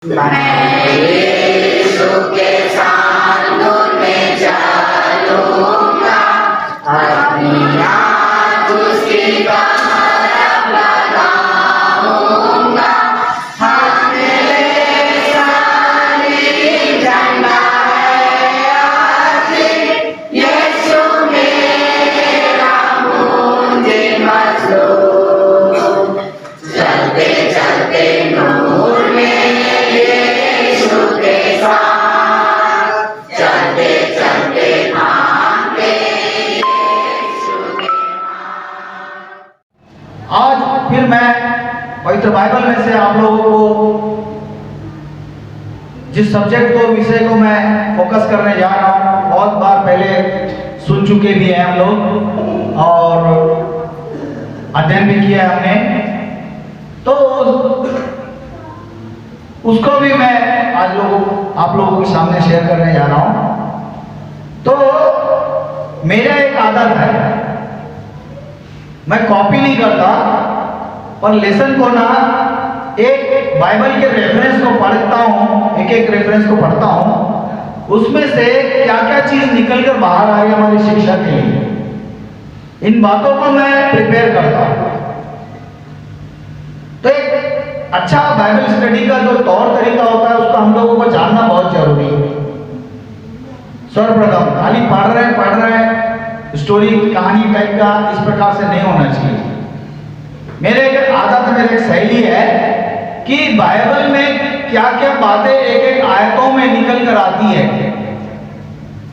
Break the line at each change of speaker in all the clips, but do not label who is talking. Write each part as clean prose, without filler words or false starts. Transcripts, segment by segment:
मैं यीशु के साथ में चलूंगा, अपनी आँख उसकी तरफ लगाऊंगा। हाथ में सारी झंडा है आज़ी, यीशु मेरा मुझे मज़लूम। चलते चलते नूर में यीशु के साथ, चलते चलते आते यीशु के हाथ।
आज फिर मैं पवित्र बाइबल में से आप लोगों को जिस सब्जेक्ट को, विषय को मैं फोकस करने जा रहा हूँ, बहुत बार पहले सुन चुके भी हैं हम लोग और अध्ययन भी किया है हमने, तो उसको भी मैं आज आप लोगों के सामने शेयर करने जा रहा हूँ। तो मेरा एक आदत है, मैं कॉपी नहीं करता, पर लेसन को ना एक बाइबल के रेफरेंस को पढ़ता हूँ, एक रेफरेंस को पढ़ता हूँ, उसमें से क्या क्या चीज निकल कर बाहर आ रही है हमारी शिक्षा के लिए, इन बातों को मैं प्रिपेयर करता हूँ। तो एक अच्छा बाइबल स्टडी का जो तौर तरीका होता है उसको हम लोगों को जानना बहुत जरूरी है। सर्वप्रथम खाली पढ़ रहे हैं स्टोरी कहानी टाइप का इस प्रकार से नहीं होना चाहिए। मेरे एक आदत, मेरी एक शैली है कि बाइबल में क्या क्या बातें एक एक आयतों में निकल कर आती है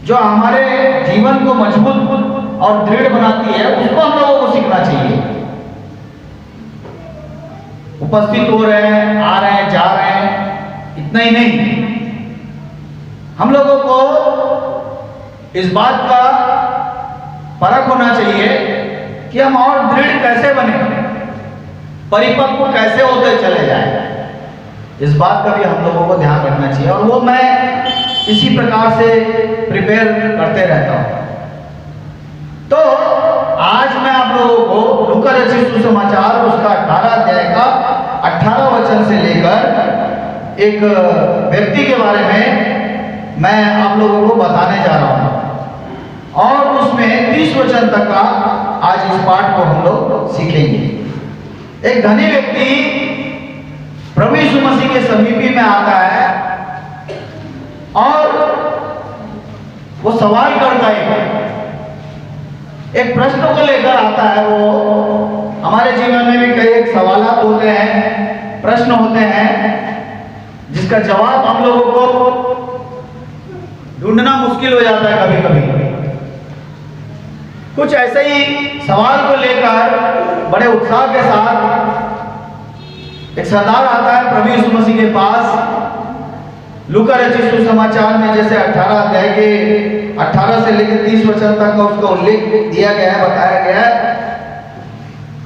जो हमारे जीवन को मजबूत और दृढ़ बनाती है, उसको हम लोगों को सीखना चाहिए। उपस्थित हो रहे हैं, आ रहे हैं, जा रहे हैं, इतना ही नहीं, हम लोगों को इस बात का फर्क होना चाहिए कि हम और दृढ़ कैसे बने, परिपक्व कैसे होते चले जाए। इस बात का भी हम लोगों को ध्यान रखना चाहिए और वो मैं इसी प्रकार से प्रिपेयर करते रहता हूँ। तो आज मैं आप लोगों को लूका रचित सुसमाचार उसका 18 अध्याय का 18 वचन से लेकर एक व्यक्ति के बारे में मैं आप लोगों को बताने जा रहा हूँ और उसमें 30 वचन तक का आज इस पाठ को हम लोग सीखेंगे। एक धनी व्यक्ति प्रभु यीशु मसीह के समीपी में आता है और वो सवाल करता है, एक प्रश्न को लेकर आता है। वो हमारे जीवन में भी कई एक सवालात होते हैं, प्रश्न होते हैं जिसका जवाब हम लोगों को ढूंढना मुश्किल हो जाता है कभी कभी। कुछ ऐसे ही सवाल को लेकर बड़े उत्साह के साथ एक सरदार आता है प्रभु यीशु मसीह के पास। लूका रचित सुसमाचार में जैसे 18 अध्याय के 18 से लेकर 30 वचन तक का उसका उल्लेख दिया गया है, बताया गया है।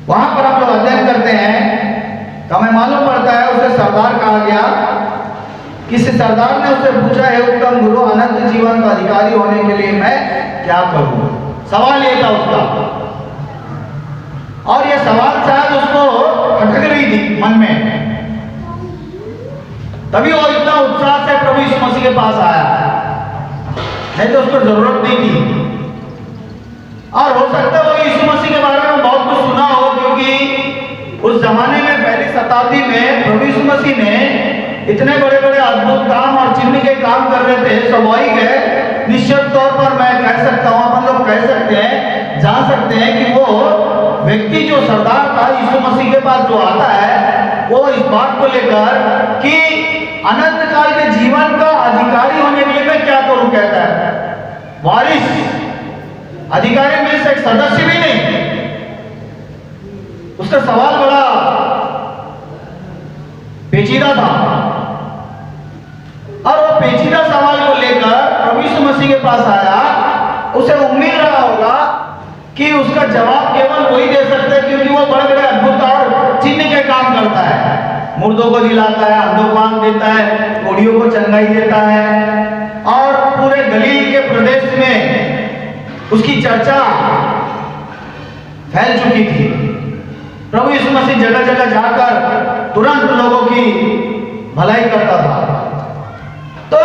वहां पर हम लोग अध्ययन करते हैं तो हमें मालूम पड़ता है उसे सरदार कहा गया। किसी सरदार ने उससे पूछा, है उत्तम गुरु, अनंत जीवन का अधिकारी होने के लिए मैं क्या करूं? सवाल ये था उसका, और यह सवाल शायद उसको खटक रही थी मन में, तभी वो इतना उत्साह से प्रभु यीशु मसीह के पास आया, नहीं तो उसको जरूरत नहीं थी। और हो सकता है वो यीशु मसीह के बारे में बहुत कुछ सुना हो, क्योंकि उस जमाने में पहली शताब्दी में प्रभु यीशु मसीह ने इतने बड़े बड़े अद्भुत काम और चिन्ह के काम कर रहे थे, स्वाभाविक है। निश्चित तौर पर मैं कह सकता हूँ, अपन लोग कह सकते हैं, जान सकते हैं कि वो व्यक्ति जो सरदार था यीशु मसीह के पास जो आता है, वो इस बात को लेकर कि अनंत काल के जीवन का अधिकारी होने के लिए मैं क्या करूं कहता है। वारिस अधिकारी में से एक सदस्य भी नहीं। उसका सवाल बड़ा पेचीदा था और वो पेचीदा सवाल को लेकर प्रभु यीशु मसीह के पास आया। उसे उम्मीद रहा होगा कि उसका जवाब केवल वही दे सकते हैं, क्योंकि वो बड़े बड़े अद्भुत और चिन्ह के काम करता है, मुर्दों को जिलाता है, अंधों को आंख देता है, कोढ़ियों को चंगाई देता है और पूरे गलील के प्रदेश में उसकी चर्चा फैल चुकी थी। प्रभु यीशु मसीह जगह जगह जाकर तुरंत लोगों की भलाई करता था। तो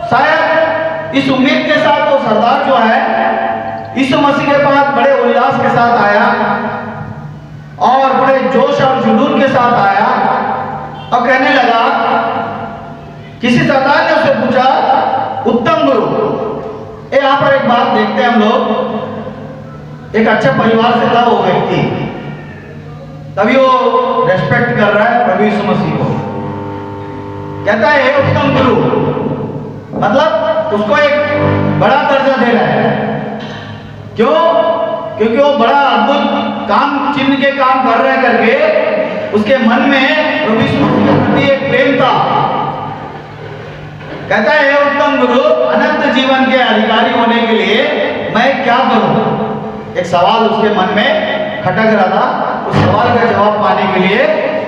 शायद इस उम्मीद के साथ वो सरदार जो है यीशु मसीह के पास बड़े उल्लास के साथ आया और बड़े जोश और जुनून के साथ आया और कहने लगा, किसी सरदार ने उससे पूछा, उत्तम गुरु, यहाँ पर एक बात देखते हैं हम लोग, एक अच्छे परिवार से था वो व्यक्ति, तभी वो रेस्पेक्ट कर रहा है प्रभु यीशु मसीह को। कहता है हे उत्तम गुरु, मतलब उसको एक बड़ा दर्जा दे रहा है। क्यों? क्योंकि वो बड़ा अद्भुत काम, चिन्ह के काम कर रहे करके उसके मन में प्रभु यीशु मसीह के प्रति एक प्रेम था। कहता है हे उत्तम गुरु, अनंत जीवन के अधिकारी होने के लिए मैं क्या करूं? एक सवाल उसके मन में खटक रहा था। उस सवाल का जवाब पाने के लिए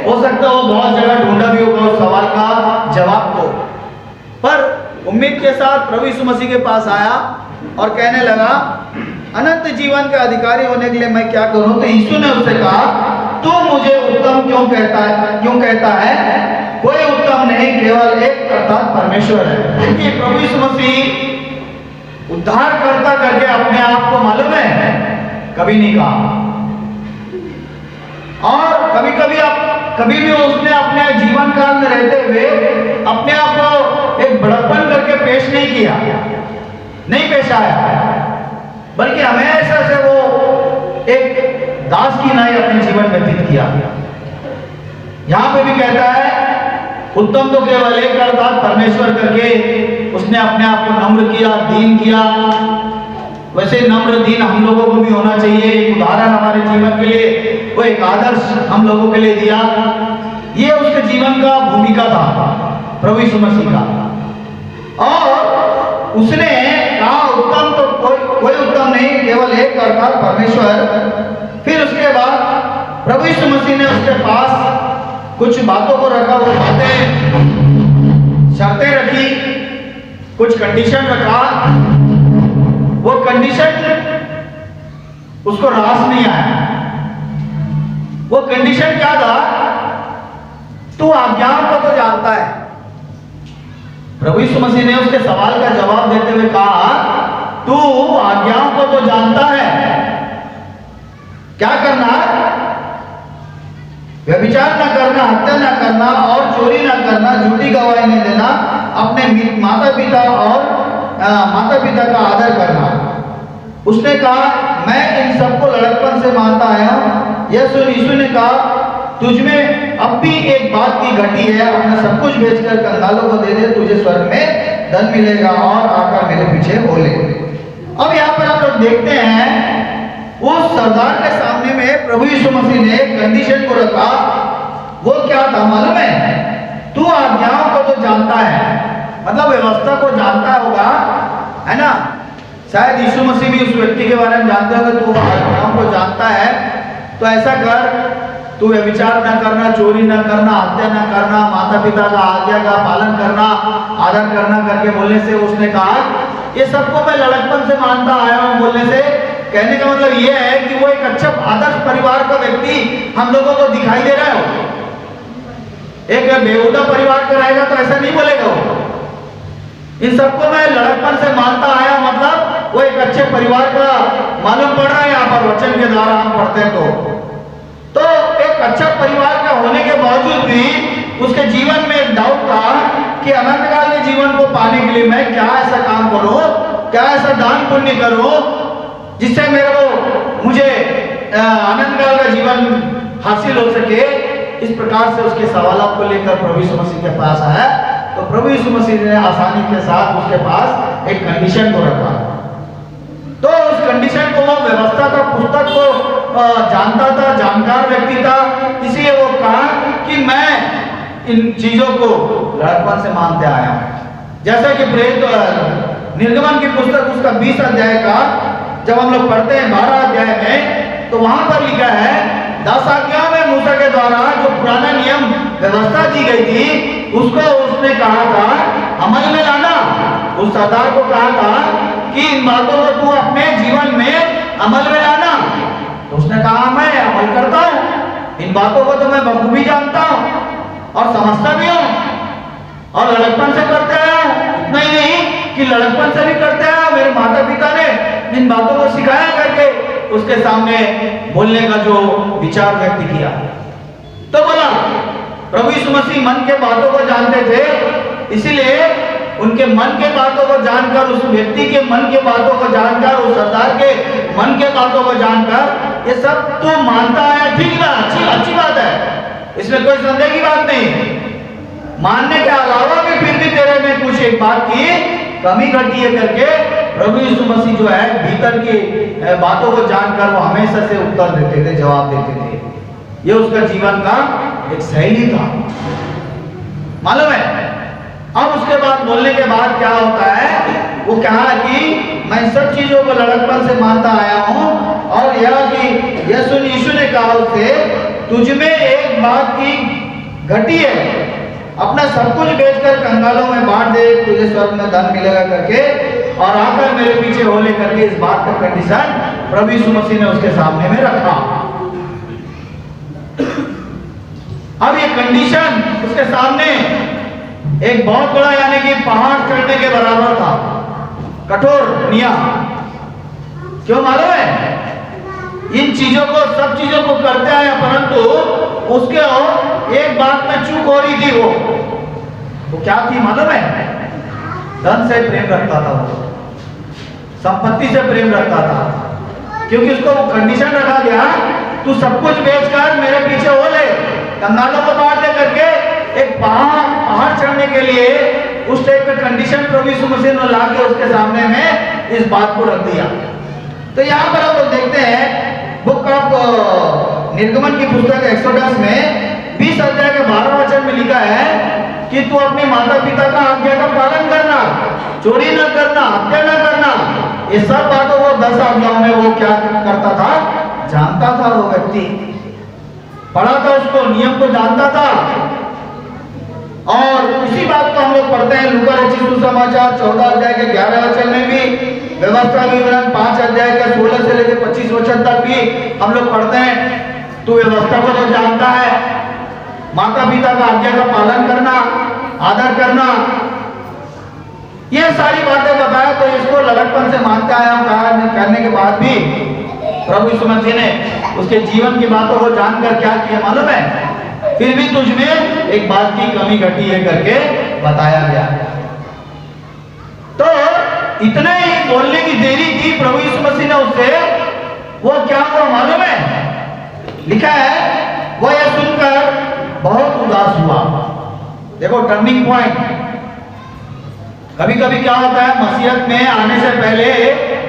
हो सकता है वो बहुत जगह ढूंढा भी होगा उस सवाल का जवाब को, पर उम्मीद के साथ प्रभु यीशु मसीह के पास आया और कहने लगा, अनंत जीवन का अधिकारी होने के लिए मैं क्या करूं? तो यीशु ने उससे कहा, तू मुझे उत्तम क्यों कहता है? कोई उत्तम नहीं, केवल एक अर्थात परमेश्वर है। देखिए प्रभु यीशु मसीह उद्धार करता करके अपने आप को मालूम है कभी नहीं कहा, और कभी भी उसने अपने जीवन काल में रहते हुए अपने आप को एक बड़प्पन करके पेश नहीं किया, नहीं पेश आया, बल्कि हमेशा से वो एक दास की नाई अपने जीवन व्यतीत किया। यहां पे भी कहता है उत्तम तो केवल एक अर्थात परमेश्वर करके उसने अपने आप को नम्र किया, दीन किया। वैसे नम्र दीन हम लोगों को भी होना चाहिए। एक उदाहरण हमारे जीवन के लिए, वो एक आदर्श हम लोगों के लिए दिया। ये उसके जीवन का भूमिका था प्रभु यीशु मसीह का, और उसने कहा उत्तम तो कोई उत्तम नहीं, केवल एक अर्थात परमेश्वर। फिर उसके बाद प्रभु यीशु मसीह ने उसके पास कुछ बातों को रखा, वो बातें शर्तें रखी, कुछ कंडीशन रखा। वो कंडीशन उसको रास नहीं आया। वो कंडीशन क्या था? तू आज्ञाओं को तो जानता है। प्रभु यीशु मसीह ने उसके सवाल का जवाब देते हुए कहा, तू आज्ञाओं को तो जानता है। क्या करना? व्यभिचार न करना, हत्या न करना और चोरी न करना, झूठी गवाही नहीं देना, अपने माता पिता का आदर करना। उसने कहा, मैं इन सबको लड़कपन से मानता आया हूं। यीशु ने कहा, तुझमें अब भी एक बात की घटी है, अपना सब कुछ बेचकर कंगालों को दे दे, तुझे स्वर्ग में धन मिलेगा, और आकर मेरे पीछे हो ले। अब यहाँ पर आप लोग देखते हैं उस सरदार के सामने में प्रभु यीशु मसीह ने कंडीशन को रखा। वो क्या था मालूम है? तू आज्ञाओं को तो जानता है, मतलब व्यवस्था को जानता होगा, है ना? शायद यीशु मसीह भी उस व्यक्ति के बारे में जानते होंगे। तू आज्ञाओं को जानता है तो ऐसा कर, तू व्यभिचार न करना, चोरी न करना, हत्या न करना, माता पिता का आज्ञा का पालन करना, आदर करना करके बोलने से उसने कहा, ये सबको मैं लड़कपन से मानता आया हूं। बोलने से कहने का मतलब ये है कि वो एक अच्छा आदर्श परिवार का व्यक्ति हम लोगों को दिखाई दे रहा है। एक बेहुदा परिवार का रहेगा तो ऐसा नहीं बोलेगा वो। इन सबको मैं लड़कपन से मानता आया, मतलब वो एक अच्छे परिवार का मालूम पड़ रहा है। यहाँ पर वचन के द्वारा हम पढ़ते हैं तो एक अच्छा परिवार का होने के बावजूद भी उसके जीवन में एक डाउट था कि अनंत काल के जीवन को पाने के लिए मैं क्या ऐसा काम करूं, क्या ऐसा दान पुण्य करूं जिससे मुझे अनंत काल का जीवन हासिल हो सके। इस प्रकार से उसके सवालों को लेकर प्रभु यीशु मसीह के पास आया। तो प्रभु यीशु मसीह ने आसानी के साथ उसके पास एक कंडीशन को रखा। तो उस कंडीशन को, वो व्यवस्था का पुस्तक को जानता था, जानकार व्यक्ति था, इसलिए वो कहा कि मैं इन चीजों को लड़कपन से मानते आया हूं। जैसा कि निर्गमन की पुस्तक उसका 20 अध्याय का जब हम लोग पढ़ते हैं 12 अध्याय में, तो वहां पर लिखा है 10 आज्ञाओं में मूसा के द्वारा जो पुराना नियम व्यवस्था दी गई थी उसको उसने कहा था अमल में लाना। उस सरदार को कहा था कि इन बातों को तू अपने जीवन में अमल में लाना। तो उसने कहा मैं अमल करता हूं, इन बातों को तो मैं बखूबी जानता हूं और समझता भी हूं। और लड़कपन से करते हैं। इतना ही नहीं कि लड़कपन से भी करते हैं, मेरे माता पिता ने इन बातों को सिखाया करके उसके सामने बोलने का जो विचार व्यक्त किया। तो बोला प्रभु यीशु मसीह मन के बातों को जानते थे, इसीलिए उनके मन के बातों को जानकर, उस व्यक्ति के मन के बातों को जानकर, उस सरदार के मन के बातों को जानकर, ये सब तो मानता है, ठीक है, अच्छी बात है, इसमें कोई संदेह की बात नहीं। मानने के अलावा भी फिर भी तेरे में कुछ एक बात की कमी घटी है करके प्रभु यीशु मसीह जो है भीतर की बातों को जानकर वो हमेशा से उत्तर देते थे, जवाब देते थे। ये उसका जीवन का एक शैली था, मालूम है। अब उसके बाद बोलने के बाद क्या होता है, वो कहा कि मैं सब चीजों को लड़कपन से मानता आया हूं, और यह कि यीशु ने कहा उससे, तुझमें एक बात की घटी है, अपना सब कुछ बेचकर कंगालों में बांट दे, तुझे स्वर्ग में धन मिलेगा करके, और आकर मेरे पीछे हो लेकर के इस बात का कंडीशन प्रभु यीशु मसीह ने उसके सामने में रखा। अब ये कंडीशन उसके सामने एक बहुत बड़ा यानी कि पहाड़ चढ़ने के बराबर था, कठोर नियम। क्यों मालूम है, इन चीजों को, सब चीजों को करते आया, परंतु उसके एक बात में चूक हो रही थी। वो क्या थी मालूम है, धन से प्रेम रखता था, वो संपत्ति से प्रेम रखता था, क्योंकि उसको वो कंडीशन रखा गया, तू सब कुछ बेचकर मेरे पीछे हो ले, कंगालों को बांट दे करके। एक पहाड़ चढ़ने के लिए उस टाइप का कंडीशन प्रभु यीशु मसीह ने ला के उसके सामने में इस बात को रख दिया। तो यहाँ पर आप लोग देखते हैं, बुक ऑफ निर्गमन की पुस्तक एक्सोडस में 20 अध्याय के 12 वचन में लिखा है कि तू अपने माता पिता का आज्ञा का पालन करना, चोरी न करना, हत्या न करना, ये सब बातों को 10 आज्ञाओं में वो क्या करता था, जानता था। वो व्यक्ति पढ़ा था, उसको नियम को जानता था। और इसी बात को हम लोग पढ़ते हैं लूका रचित सुसमाचार 14 अध्याय के 11 वचन में भी, व्यवस्था विवरण 5 अध्याय के 16 से लेकर 25 वचन तक भी हम लोग पढ़ते हैं। तू व्यवस्था को तो जानता है, माता पिता का आज्ञा का पालन करना, आदर करना, ये सारी बातें बताया। तो इसको लड़कपन से मानता आया हूं करने के बाद भी प्रभु यीशु मसीह ने उसके जीवन की बातों को जानकर क्या किया मालूम है, फिर भी तुझमें एक बात की कमी घटी है करके बताया गया। तो इतने ही बोलने की देरी की प्रभु यीशु मसीह ने उससे, वो क्या हुआ मालूम है, लिखा है वो यह सुनकर बहुत उदास हुआ। देखो टर्निंग पॉइंट, कभी कभी क्या होता है, मसीहत में आने से पहले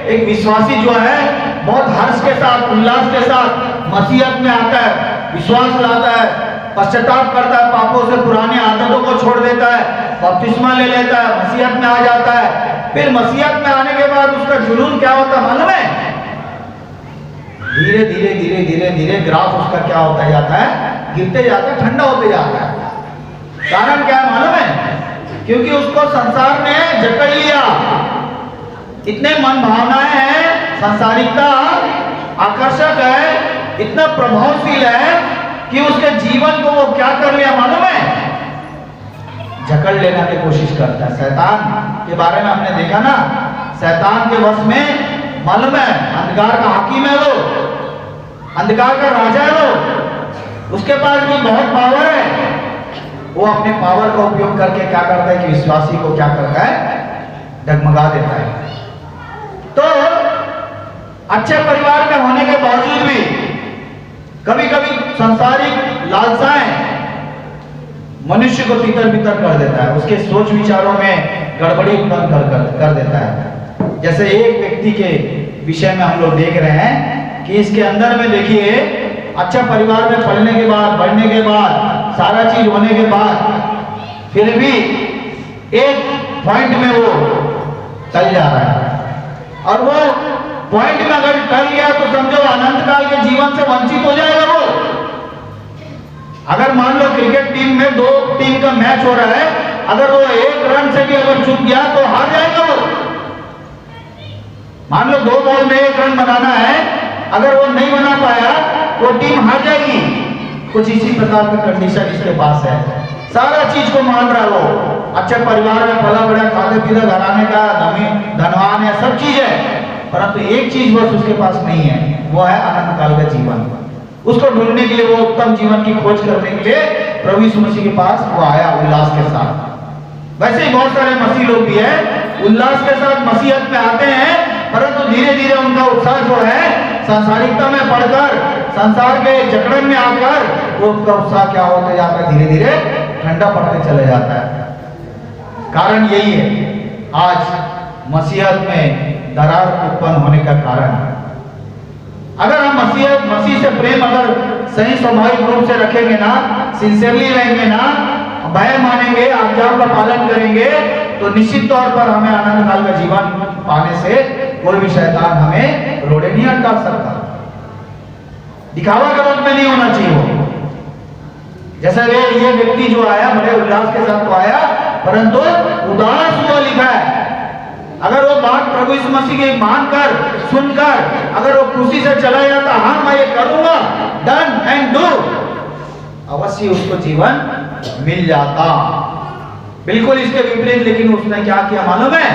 एक विश्वासी जो है बहुत हर्ष के साथ, उल्लास के साथ मसीहत में आता है, विश्वास लाता है, पश्चाताप करता है, पापों से पुरानी आदतों को छोड़ देता है, बपतिस्मा ले लेता है, मसीहत में आ जाता है। फिर मसीहत में आने के बाद उसका जुनून क्या होता है मालूम है, धीरे धीरे धीरे धीरे धीरे ग्राफ उसका क्या होता जाता है, गिरते जाता है, ठंडा होते जाता है। कारण क्या है मालूम है, क्योंकि उसको संसार ने जकड़ लिया। इतने मन भावनाएं हैं, संसारिकता आकर्षक है, इतना प्रभावशील है कि उसके जीवन को वो क्या कर लिया मालूम है, जकड़ लेने की कोशिश करता है। शैतान के बारे में हमने देखा ना, शैतान के वश में मालूम है, अंधकार का हाकिम है, वो अंधकार का राजा है, वो उसके पास भी बहुत पावर है। वो अपने पावर का उपयोग करके क्या करता है कि विश्वासी को क्या करता है, डगमगा देता है। तो अच्छे परिवार में होने के बावजूद भी कभी कभी सांसारिक लालसाएं मनुष्य को तितर बितर कर देता है, उसके सोच विचारों में गड़बड़ी उत्पन्न कर देता है। जैसे एक व्यक्ति के विषय में हम लोग देख रहे हैं कि इसके अंदर में देखिए, अच्छा परिवार में पढ़ने के बाद, बढ़ने के बाद, सारा चीज होने के बाद फिर भी एक पॉइंट में वो टल जा रहा है, और वो पॉइंट में अगर टल गया तो समझो अनंत काल के जीवन से वंचित हो जाएगा वो। अगर मान लो क्रिकेट टीम में 2 टीम का मैच हो रहा है, अगर वो 1 रन से भी अगर चूक गया तो हार जाएगा वो। मान लो 2 बॉल में 1 रन बनाना है, अगर वो नहीं बना पाया तो टीम हार जाएगी। कुछ इसी प्रकार का कंडीशन इसके पास है, सारा चीज को मान रहा है वो, अच्छे परिवार में पला बड़ा, खाते पीते घराने का, धनवान है, सब चीज है, परंतु एक चीज बस उसके पास नहीं है, वो है अनंत काल का जीवन। उसको ढूंढने के लिए, वो उत्तम जीवन की खोज करने के लिए प्रभु यीशु मसीह के पास वो आया उल्लास के साथ। वैसे ही बहुत सारे मसीह लोग भी हैं, उल्लास के साथ मसीहत में आते हैं, परंतु धीरे धीरे उनका उत्साह जो है सांसारिकता में पड़कर, संसार के जकड़न में आकर, वो उनका उत्साह क्या होता जाता है, धीरे धीरे ठंडा पड़ते चले जाता है। कारण यही है आज मसीहत में दरार उत्पन्न होने का कारण। अगर हम मसीह से प्रेम अगर सही स्वाभाविक रूप से रखेंगे ना, सिंसियरली रहेंगे ना, भय मानेंगे, आज्ञाओं का पालन करेंगे, तो निश्चित तौर पर हमें आनंद काल का जीवन पाने से कोई भी शैतान हमें रोड़े नहीं अटका सकता। दिखावा के रूप में नहीं होना चाहिए वो। जैसे ये व्यक्ति जो आया बड़े उल्लास के साथ तो आया, परंतु उदास हुआ लिखा है। अगर वो बात प्रभु यीशु मसीह की मानकर, सुनकर, अगर वो खुशी से चला जाता, हाँ मैं ये करूंगा, डन एंड डू, अवश्य उसको जीवन मिल जाता। बिल्कुल इसके विपरीत लेकिन उसने क्या किया मालूम है?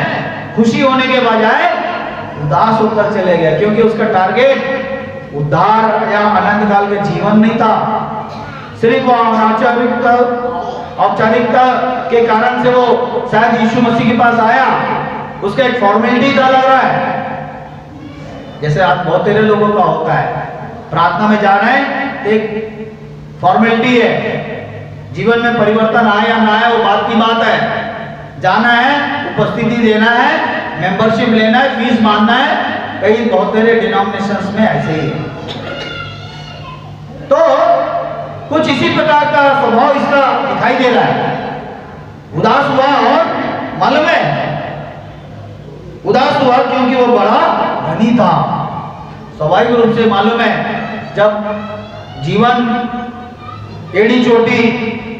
खुशी होने के बजाय उदास होकर चले गया, क्योंकि उसका टारगेट उद्धार या अनंत काल के जीवन नहीं था। सिर्फ औपचारिकता के कारण से वो शायद यीशु मसीह के पास आया, उसका एक फॉर्मेलिटी था लग रहा है। जैसे आप बहुत तेरे लोगों का होता है, प्रार्थना में जा रहे हैं, एक फॉर्मेलिटी है, जीवन में परिवर्तन आए या ना आए वो बात की बात है, जाना है, उपस्थिति देना है, मेंबरशिप लेना है, फीस मानना है। कई बहुत तेरे डिनोमिनेशंस में ऐसे ही है। तो कुछ इसी प्रकार का स्वभाव इसका दिखाई दे रहा है। उदास हुआ, और मालूम है उदास हुआ क्योंकि वो बड़ा धनी था। स्वाभाविक रूप से मालूम है, जब जीवन एड़ी चोटी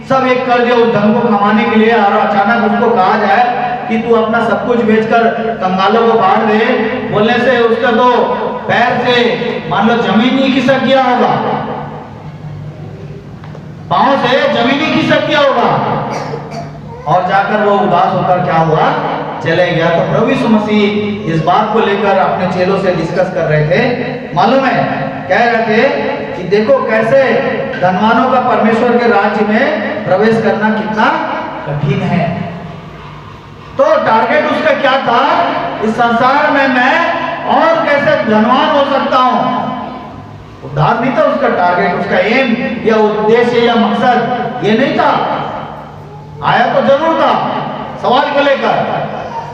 सब एक कर दिया उस धन को कमाने के लिए, और अचानक उसको कहा जाए कि तू अपना सब कुछ बेचकर कंगालों को बांट दे, बोलने से उसका तो पैर से मान लो जमीन ही खिसक गया होगा, पांव से जमीन ही खिसक गया होगा, और जाकर वो उदास होकर क्या हुआ, चले गया। तो प्रभु यीशु मसीह इस बात को लेकर अपने चेलों से डिस्कस कर रहे थे। मालूम है, कह रहे थे कि देखो कैसे धनवानों का परमेश्वर के राज्य में प्रवेश करना कितना कठिन है। तो टारगेट उसका क्या था, इस संसार में मैं और कैसे धनवान हो सकता हूं। उद्धार नहीं था उसका टारगेट, उसका एम या उद्देश्य या मकसद ये नहीं था। आया तो जरूर था सवाल को लेकर,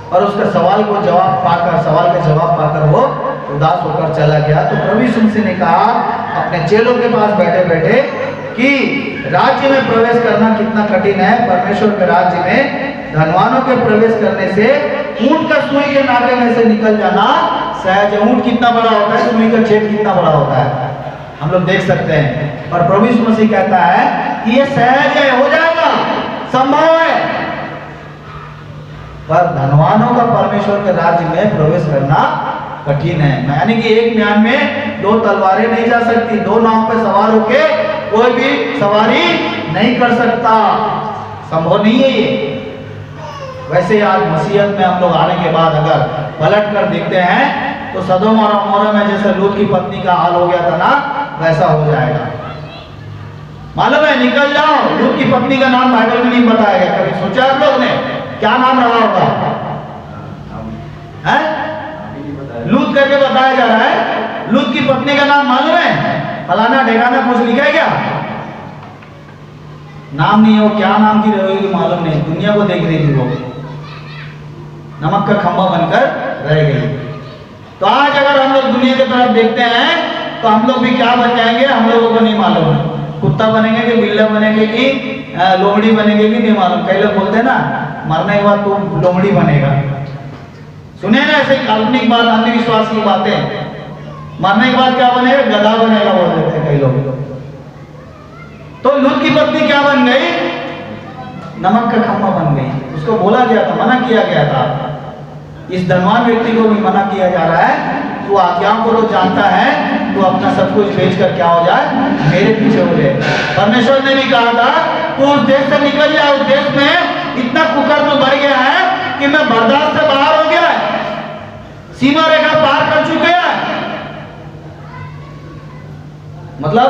और उसका सवाल का जवाब पाकर वो उदास होकर चला गया। तो प्रभु यीशु मसीह ने कहा अपने चेलों के पास बैठे बैठे कि राज्य में प्रवेश करना कितना कठिन है। परमेश्वर के राज्य में धनवानों के प्रवेश करने से ऊंट का सुई के नाके में से निकल जाना सहज है। ऊंट कितना बड़ा होता है, सुई का छेद कितना बड़ा होता है, हम लोग देख सकते हैं। और प्रभु यीशु मसीह कहता है कि ये सहज है, हो जाएगा, संभव है। पर धनवानों का परमेश्वर के राज्य में प्रवेश करना कठिन है। यानी कि एक म्यान में दो तलवारें नहीं जा सकती, दो नाव पे सवार होके कोई भी सवारी नहीं कर सकता, संभव नहीं है ये। वैसे आज मसीहत में हम लोग आने के बाद अगर पलट कर देखते हैं तो सदोम और अमोरा में जैसे लूत की पत्नी का हाल हो गया था ना, वैसा हो जाएगा। मालूम है, निकल जाओ, लूत की पत्नी का नाम बाइबल में नहीं बताया गया। कभी सोचा आप लोग ने क्या नाम रहा होगा? है लूत करके बताया जा रहा है। लूत की पत्नी का नाम मालूम है? फलाना ढेराना कुछ लिखा है क्या? नाम नहीं हो, क्या नाम की रहेगी मालूम नहीं। दुनिया को देख रही थी वो, नमक का खंभा बनकर रह गई। तो आज अगर हम लोग दुनिया की तरफ देखते हैं तो हम लोग भी क्या बन जाएंगे, हम लोगों को नहीं मालूम है। कुत्ता बनेंगे कि बिल्ला बनेंगे कि लोमड़ी बनेंगे कि नहीं मालूम। कई लोग बोलते हैं ना, मरने के बाद तू लोमड़ी बनेगा। सुने ना ऐसे काल्पनिक बात, अंधविश्वास की बातें। मरने के बाद क्या बनेगा? गधा बनेगा बोल देते कई लोग। तो लूत की पत्नी क्या बन गई? नमक का खंभा बन गई। उसको बोला गया था, मना किया गया था। इस धनवान व्यक्ति को भी मना किया जा रहा है, तू आज्ञाओं को तो जानता है, तू अपना सब कुछ बेचकर क्या हो जाए, मेरे पीछे हो जाए। परमेश्वर ने भी कहा था तू उस देश से निकल जा, उस देश में इतना कुकर तो कि मैं बर्दाश्त से बाहर हो गया है, सीमा रेखा पार कर चुके हैं। मतलब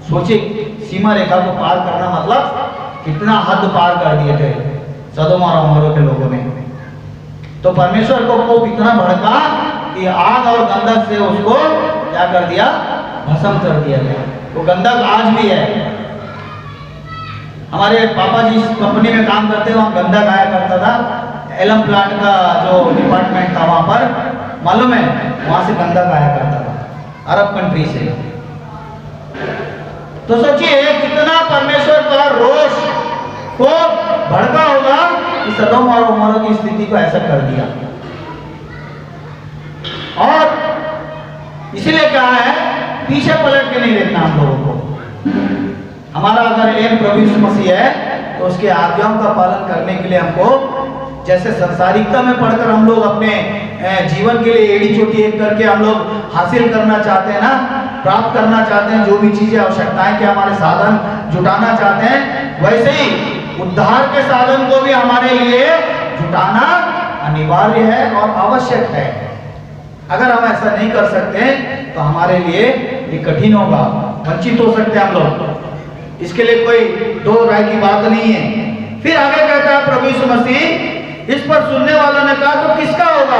सोचिए, सीमा रेखा को पार करना मतलब कितना हद पार कर दिए थे सदोम और अमोरा के लोगों ने। तो परमेश्वर को कोप इतना भड़का कि आग और गंधक से उसको क्या कर दिया, भस्म कर दिया गया। वो गंधक आज भी है। हमारे पापा जी इस कंपनी में काम करते हैं, वहाँ गंधक आया करता था। एलम प्लांट का जो डिपार्टमेंट था वहाँ पर, मालूम है, वहाँ से गंधक आया करता था, अरब कंट्री से। तो सोचिए कितना परमेश्वर का रोष को भड़का होगा कि सदोम और अमोरा की स्थिति को ऐसा कर दिया। और इसीलिए कहा है पीछे पलट के नहीं देखना हम लोगों को। हमारा अगर एम प्रभु यीशु मसीह है तो उसके आज्ञाओं का पालन करने के लिए हमको, जैसे संसारिकता में पढ़कर हम लोग अपने जीवन के लिए एड़ी चोटी एक करके हम लोग हासिल करना चाहते हैं ना, प्राप्त करना चाहते हैं, जो भी चीजें आवश्यकताएं के हमारे साधन जुटाना चाहते हैं, वैसे ही उद्धार के साधन को भी हमारे लिए जुटाना अनिवार्य है और आवश्यक है। अगर हम ऐसा नहीं कर सकते तो हमारे लिए ये कठिन होगा, वंचित हो सकते हैं हम लोग। इसके लिए कोई दो राय की बात नहीं है। फिर आगे कहता है प्रभु यीशु मसीह, इस पर सुनने वालों ने कहा तो किसका होगा?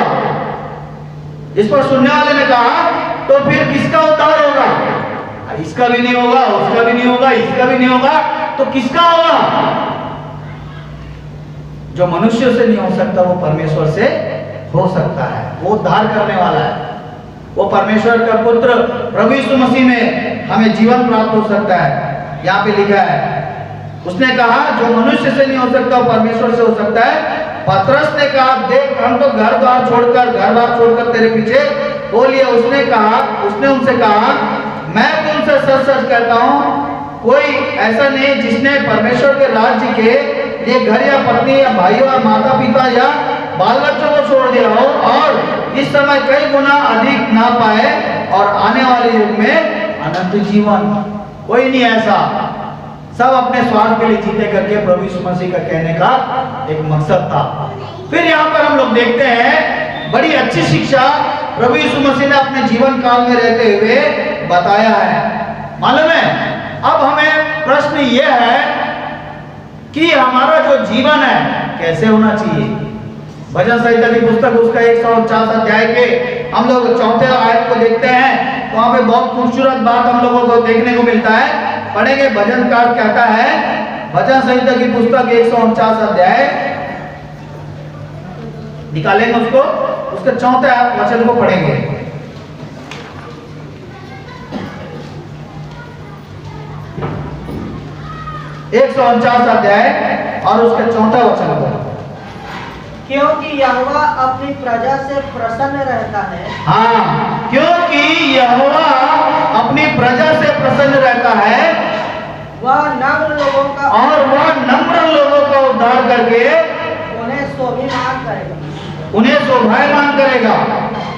इस पर सुनने वाले ने कहा तो फिर किसका उद्धार होगा? इसका भी नहीं होगा, उसका भी नहीं होगा, इसका भी नहीं होगा, तो किसका होगा? जो मनुष्य से नहीं हो सकता वो परमेश्वर से हो सकता है। वो उद्धार करने वाला है, वो परमेश्वर का पुत्र प्रभु यीशु मसीह में हमें जीवन प्राप्त हो सकता है। यहाँ पे लिखा है, उसने कहा जो मनुष्य से नहीं हो सकता वो परमेश्वर से हो सकता है। पतरस ने कहा देख हम तो घर बार छोड़कर तेरे पीछे हो लिया। उसने उनसे कहा मैं तुमसे सच सच कहता हूँ, कोई ऐसा नहीं जिसने परमेश्वर के राज्य के लिए घर या पत्नी या भाई या माता पिता या बाल बच्चों को छोड़ दिया हो और इस समय कई गुना अधिक ना पाए और आने वाले युग में अनंत जीवन। कोई नहीं ऐसा, सब अपने स्वार्थ के लिए जीते करके प्रभु यीशु मसीह का कहने का एक मकसद था। फिर यहाँ पर हम लोग देखते हैं बड़ी अच्छी शिक्षा प्रभु यीशु मसीह ने अपने जीवन काल में रहते हुए बताया है। मालूम है, अब हमें प्रश्न ये है कि हमारा जो जीवन है कैसे होना चाहिए। भजन संहिता की पुस्तक उसका 149 अध्याय के हम लोग 4 आयत को देखते हैं, तो वहाँ पे बहुत खूबसूरत बात हम लोगों को देखने को मिलता है। पढ़ेंगे, भजनकार कहता है, भजन संहिता की पुस्तक 149 अध्याय निकालेंगे उसको, उसके 4 वचन को पढ़ेंगे। एक 149 अध्याय और उसके 4 वचन को।
क्योंकि यहोवा अपनी प्रजा से प्रसन्न रहता है।
हाँ, क्योंकि यहोवा अपनी प्रजा से प्रसन्न रहता है,
वह नम्र लोगों का
और वह नम्र लोगों का उद्धार करके
उन्हें स्वाभिमान करेगा।
उन्हें शोभायमान करेगा।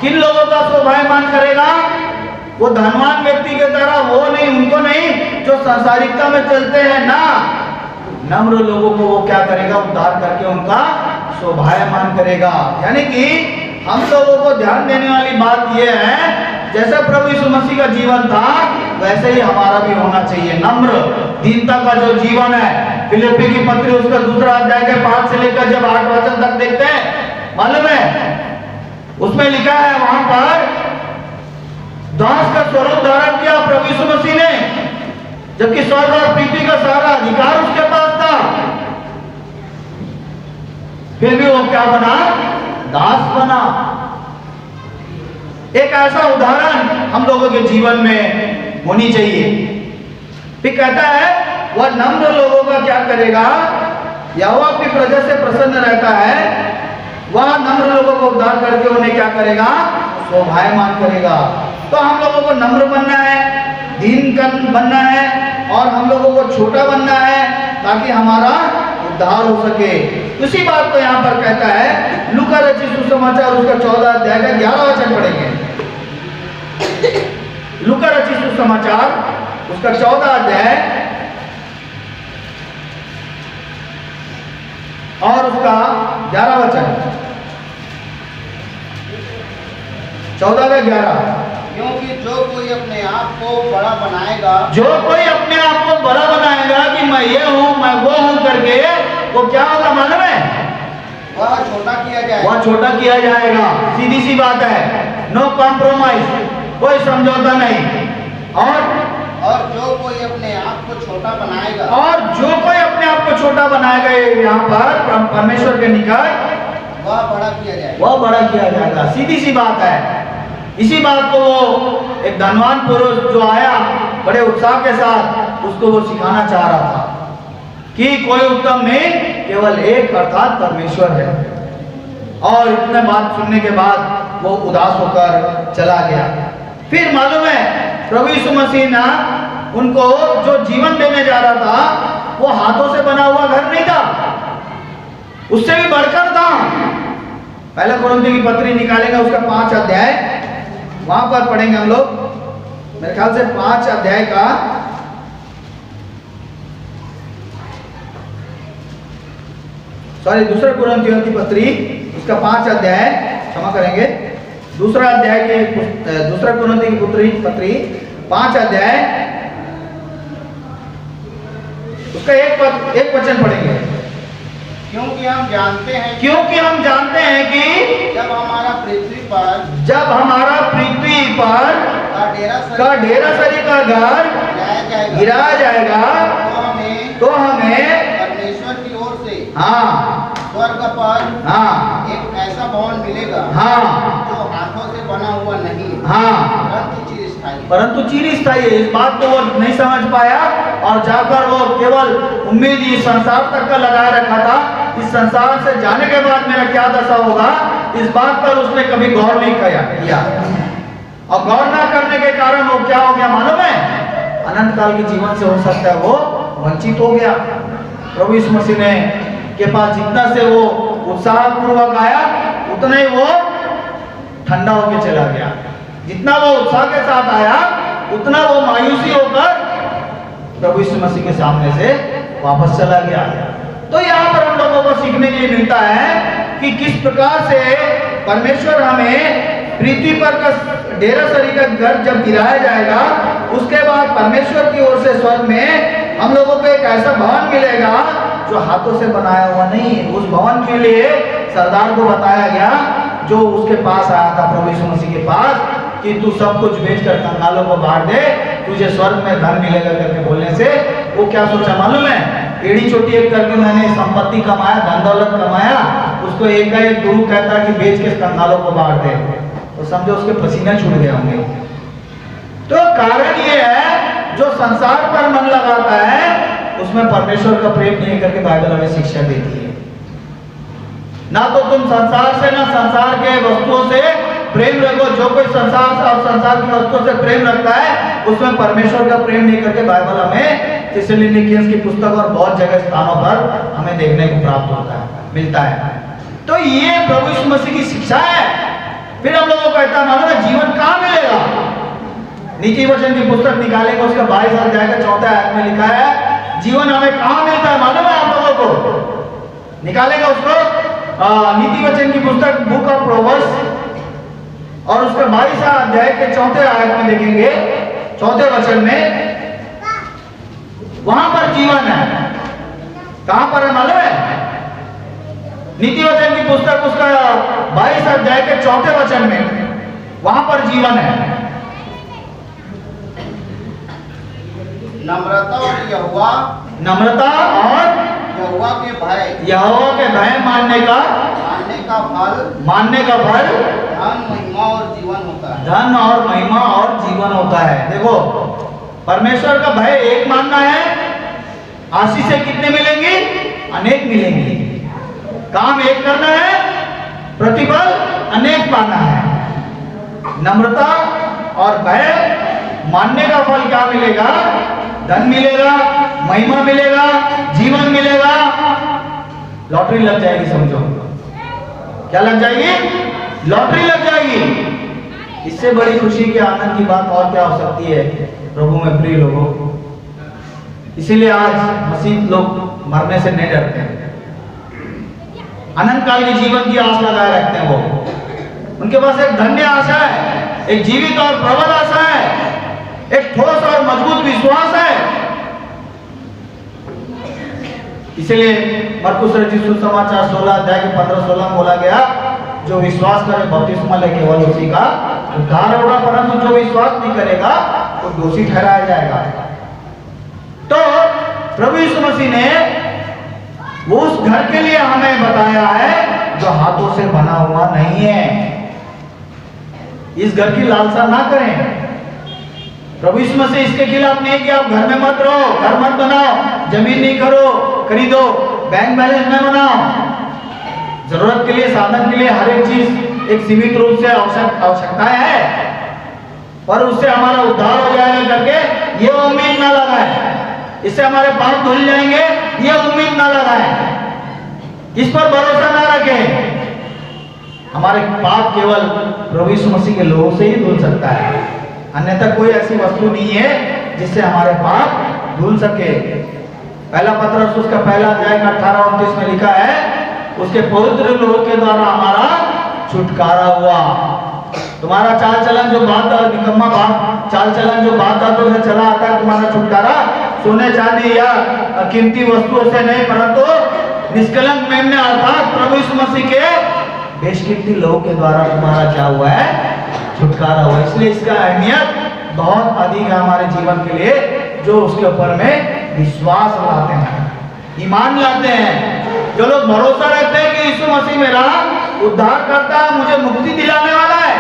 किन लोगों का शोभायमान करेगा? वो धनवान व्यक्ति की तरह वो नहीं, उनको नहीं जो संसारिकता में चलते हैं ना, नम्र लोगों को वो क्या करेगा? उद्धार करके उनका शोभायमान करेगा। यानी कि हम लोगों को ध्यान देने वाली बात यह है, जैसा प्रभु यीशु मसीह का जीवन था वैसे ही हमारा भी होना चाहिए। नम्र दीनता का जो जीवन है, फिलिप्पी की पत्री उसका 2 अध्याय के 5 से लेकर जब 8 वचन तक देखते हैं, मालूम है उसमें लिखा है, वहां पर दास का स्वरूप धारण किया प्रभु यीशु मसीह ने, जबकि स्वर्ग और पृथ्वी का सारा अधिकार उसके पास था, फिर भी वो क्या बना? दास बना। एक ऐसा उदाहरण हम लोगों के जीवन में होनी चाहिए। फिर कहता है वह नम्र लोगों का क्या करेगा? यहोवा अपनी प्रजा से प्रसन्न रहता है, वह नम्र लोगों को उद्धार करके उन्हें क्या करेगा? शोभायमान करेगा। तो हम लोगों को नम्र बनना है, दीन बनना है और हम लोगों को छोटा बनना है ताकि हमारा उद्धार हो सके। उसी बात को यहाँ पर कहता है, लूका रचित सुसमाचार उसका 14 अध्याय का 11 वचन पढ़ेंगे। लूका रचित सुसमाचार उसका 14 अध्याय और उसका 11 वचन, 14 का 11।
क्योंकि जो कोई अपने आप को बड़ा बनाएगा,
जो कोई अपने आप को बड़ा बनाएगा कि मैं ये हूं मैं वो हूं करके, वो क्या होगा मालूम है?
वह छोटा किया जाएगा।
वह छोटा किया जाएगा। सीधी सी बात है, नो कॉम्प्रोमाइज, कोई समझौता नहीं। और
जो कोई अपने आप को छोटा बनाएगा,
और जो कोई अपने आप को छोटा बनाएगा, यहाँ पर परमेश्वर के निकट
वह बड़ा किया जाएगा।
वह बड़ा किया जाएगा। सीधी सी बात है। इसी बात को वो एक धनवान पुरुष जो आया बड़े उत्साह के साथ, उसको वो सिखाना चाह रहा था कि कोई उत्तम नहीं, केवल एक अर्थात परमेश्वर है। और इतने बात सुनने के बाद वो उदास होकर चला गया। फिर मालूम है प्रभु यीशु मसीह ने उनको जो जीवन देने जा रहा था, वो हाथों से बना हुआ घर नहीं था, उससे भी बढ़कर था। पहले कुरिन्थियों की पत्री निकालेंगे, उसका 5 अध्याय वहां पर पढ़ेंगे हम लोग। मेरे ख्याल से 5 अध्याय का दूसरा कुरिन्थियों की पत्री, उसका 5 अध्याय, क्षमा करेंगे, दूसरा अध्याय के दूसरा कुरिन्थियों की पत्री 5 अध्याय, उसका एक वचन पढ़ेंगे।
क्योंकि हम जानते हैं कि
जब हमारा पृथ्वी पर
का
डेरा सरी का घर गिराया जाएगा, तो हमें
परमेश्वर की ओर से
हाँ
स्वर्ग पर
हाँ
एक ऐसा भवन मिलेगा,
हाँ
जो हाथों से बना हुआ नहीं,
हाँ
परंतु
चिरस्थायी है। इस बात को वो नहीं समझ पाया और जाकर वो केवल उम्मीद इस संसार तक का लगाए रखा था। इस संसार से जाने के बाद मेरा क्या दशा होगा, इस बात पर उसने कभी गौर नहीं किया। और गौर ना करने के कारण वो क्या हो गया मालूम है? अनंत काल के जीवन से हो सकता है वो वंचित हो गया। प्रभु यीशु मसीह ने के पास जितना से वो उत्साह पूर्वक आया, उतना ही वो ठंडा होकर चला गया। जितना वो उत्साह के साथ आया, उतना वो मायूसी होकर प्रभु यीशु मसीह के सामने से वापस चला गया। तो यहाँ पर हम लोगों को सीखने के लिए मिलता है कि किस प्रकार से परमेश्वर हमें पृथ्वी पर का डेरा सरी का घर जब गिराया जाएगा, उसके बाद परमेश्वर की ओर से स्वर्ग में हम लोगों को एक ऐसा भवन मिलेगा जो हाथों से बनाया हुआ नहीं। उस भवन के लिए सरदार को बताया गया, जो उसके पास आया था प्रभु यीशु मसीह के पास, कि तू सब कुछ बेचकर कंगालों को बांट दे, तुझे स्वर्ग में धन मिलेगा करके बोलने से वो क्या सोचा मालूम है? एड़ी चोटी एक करके मैंने संपत्ति कमाया, धन दौलत कमाया, उसको एक गुरु कहता है कि बेच के कंगालों को बांट दे, तो समझो उसके पसीने छूट गए होंगे। तो कारण ये है, जो संसार पर मन लगाता है उसमें परमेश्वर का प्रेम नहीं करके बाइबल हमें शिक्षा देती है। ना तो तुम संसार से ना संसार के वस्तुओं से प्रेम रखो। जो कोई संसार और संसार की वस्तुओं से प्रेम रखता है, उसमें परमेश्वर का प्रेम नहीं करके बाइबल हमें थिस्सलुनीकियों की पुस्तक और बहुत जगह स्थानों पर हमें देखने को प्राप्त होता है, मिलता है। तो ये प्रभु यीशु मसीह की शिक्षा है। फिर हम लोगों को कहता है मालूम है जीवन कहाँ मिलेगा? नीति वचन की पुस्तक निकालेंगे, उसका 22 अध्याय का 4 आयत में लिखा है जीवन हमें कहाँ मिलता है मालूम है आप लोगों को? निकालेगा उसको, नीति वचन की पुस्तक बुक ऑफ प्रोवर्ब्स और उसका 22 अध्याय के 4 आयत में देखेंगे, 4 वचन में वहां पर जीवन है। कहां पर है मालूम है? नीति वचन की पुस्तक उसका 22 अध्याय के 4 वचन में, वहां पर जीवन है।
नम्रता और यहोवा
के भय मानने का फल
धन महिमा और जीवन होता है।
धन और महिमा और जीवन होता है। देखो, परमेश्वर का भय एक मानना है, आशीषें कितने मिलेंगी? अनेक मिलेंगी। काम एक करना है, प्रतिफल अनेक पाना है। नम्रता और भय मानने का फल क्या मिलेगा? धन मिलेगा, महिमा मिलेगा, जीवन मिलेगा। लॉटरी लग जाएगी, समझो। क्या लग जाएगी? लॉटरी लग जाएगी। इससे बड़ी खुशी के आनंद की बात और क्या हो सकती है प्रभु में प्रिय लोगों? इसीलिए आज मसीह लोग मरने से नहीं डरते हैं। अनंत काल के जीवन की आस लगाए रखते हैं वो। उनके पास एक धन्य आशा है, एक जीवित और प्रबल आशा है, एक ठोस और मजबूत विश्वास है। इसलिए मरकुस रचित सुसमाचार 16 अध्याय के 15-16 में बोला गया, जो विश्वास करे बपतिस्मा ले केवल उसी का उद्धार होगा, परंतु जो विश्वास नहीं करेगा वो दोषी ठहराया जाएगा। तो प्रभु यीशु मसीह ने वो उस घर के लिए हमें बताया है जो हाथों से बना हुआ नहीं है। इस घर की लालसा ना करें। प्रभु यीशु मसीह इसके खिलाफ नहीं कि आप घर में मत रहो, घर मत बनाओ, जमीन नहीं खरीदो, बैंक बैलेंस न बनाओ। जरूरत के लिए, साधन के लिए हर एक चीज एक सीमित रूप से आवश्यकताएं है, पर उससे हमारा उद्धार हो जाएगा करके ये उम्मीद ना लगाए, इससे हमारे पाप धुल जाएंगे ये उम्मीद ना लगाए, इस पर भरोसा ना रखें। हमारे पाप केवल प्रभु यीशु मसीह के लोगों से ही धुल सकता है, अन्यथा कोई ऐसी वस्तु नहीं है जिससे हमारे पाप धुल सके। पहला पत्रस उसका पहला अध्याय का 18-29 में लिखा है, उसके पवित्र लोगों के द्वारा हमारा छुटकारा हुआ। तुम्हारा चाल चलन जो निकम्मा चाल चलन जो बात दांतों से चला आता है, तुम्हारा छुटकारा सोने चांदी या कीमती वस्तुओं से नहीं, परंतु निष्कलंक मेमने अर्थात प्रभु यीशु मसीह के बेशकीमती लोगों के द्वारा तुम्हारा क्या हुआ है, छुटकारा हुआ। इसलिए इसका अहमियत बहुत अधिक है हमारे जीवन के लिए, जो उसके ऊपर में विश्वास लाते हैं, ईमान लाते हैं। जो लोग भरोसा रखते हैं कि यीशु मसीह मेरा उद्धार करता है, मुझे मुक्ति दिलाने वाला है,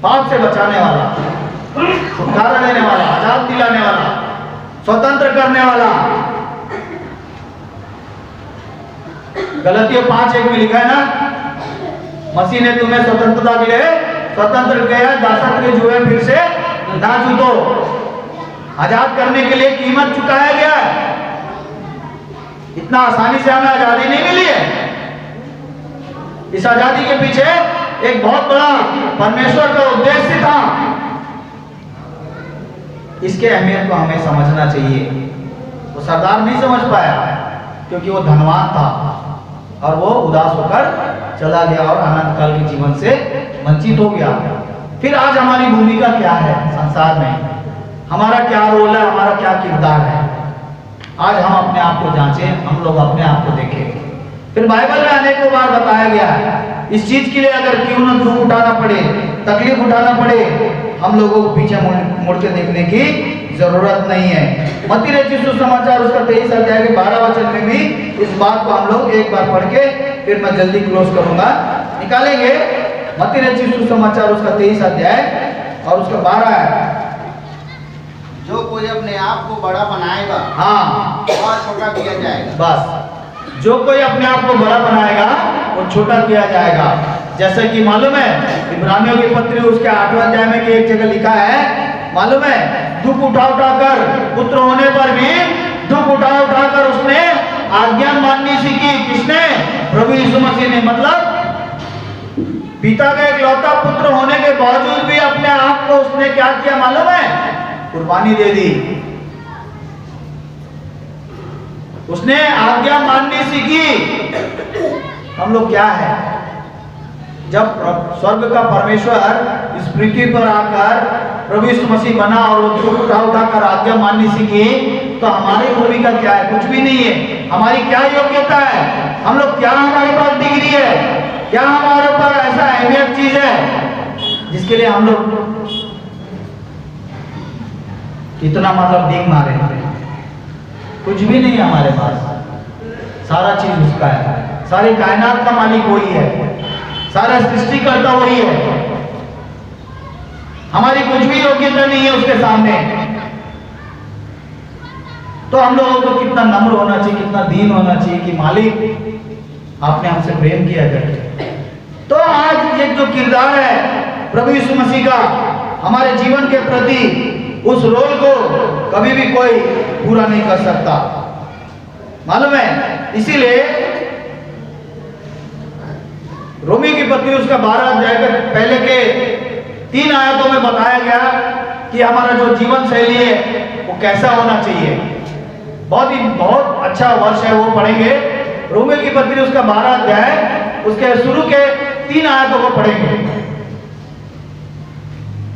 पाप से बचाने वाला, छुटकारा देने वाला, आजाद दिलाने वाला, स्वतंत्र करने वाला। गलतियों 5:1 में लिखा है ना, मसीह ने तुम्हें स्वतंत्रता के लिए स्वतंत्र किया, दासत्व के जुए फिर से ना जूतो। आजाद करने के लिए कीमत चुकाया गया। इतना आसानी से हमें आजादी नहीं मिली है। इस आजादी के पीछे एक बहुत बड़ा परमेश्वर का उद्देश्य था। इसके अहमियत को हमें समझना चाहिए। वो सरदार नहीं समझ पाया क्योंकि वो धनवान था और वो उदास होकर चला गया और अनंत काल के जीवन से वंचित हो गया। फिर आज हमारी भूमिका क्या है संसार में, हमारा क्या रोल है, हमारा क्या किरदार है। आज हम अपने आप को जांचें, हम लोग अपने आप को देखें। फिर बाइबल में अनेकों बार बताया गया है, इस चीज के लिए अगर क्यों न दुख उठाना पड़े, तकलीफ उठाना पड़े, हम लोगों को पीछे मुड़ के देखने की जरूरत नहीं है। मत्ती रचित सुसमाचार उसका 23 अध्याय के 12 वचन में भी इस बात को हम लोग एक बार पढ़ के फिर मैं जल्दी क्लोज करूंगा, निकालेंगे। मत्ती रचित सुसमाचार उसका 23 अध्याय और उसका 12 है।
जो कोई अपने आप को बड़ा बनाएगा,
हाँ,
वह छोटा किया जाएगा।
बस, जो कोई अपने आप को बड़ा बनाएगा वो छोटा किया जाएगा। जैसे कि मालूम है इब्रानियों की पत्री उसके 8वें अध्याय में एक जगह लिखा है, मालूम है, दुख उठा कर पुत्र होने पर भी दुख उठा कर उसने आज्ञा माननी सीखी। किसने? प्रभु यीशु मसीह ने। मतलब पिता का इकलौता पुत्र होने के बावजूद भी अपने आप को उसने क्या किया मालूम है? कुर्बानी दे दी। उसने आज्ञा माननी सीखी। हम लोग क्या है, जब स्वर्ग का परमेश्वर इस पृथ्वी पर आकर प्रभु यीशु मसीह बना और वो दुख उठा कर आज्ञा माननी सीखी, तो हमारी भूमिका क्या है? कुछ भी नहीं है। हमारी क्या योग्यता है? हम लोग क्या, हमारे पास डिग्री है क्या, हमारे पास ऐसा अहमियत चीज है जिसके लिए हम लोग इतना मतलब डींग मारे? कुछ भी नहीं है हमारे पास। सारा चीज उसका है, सारी कायनात का मालिक वही है, सारा सृष्टिकर्ता वही है। हमारी कुछ भी योग्यता नहीं है उसके सामने। तो हम लोगों को कितना नम्र होना चाहिए, कितना दीन होना चाहिए कि मालिक आपने हमसे प्रेम किया करके। तो आज ये जो किरदार है प्रभु यीशु मसीह का हमारे जीवन के प्रति, उस रोल को कभी भी कोई पूरा नहीं कर सकता, मालूम है। इसीलिए रोमी की पत्री उसका 12 अध्याय के पहले के 3 आयतों में बताया गया कि हमारा जो जीवन शैली है वो कैसा होना चाहिए। बहुत अच्छा वर्ष है, वो पढ़ेंगे रोमियो की पत्री उसका 12 अध्याय उसके शुरू के 3 आयतों को पढ़ेंगे।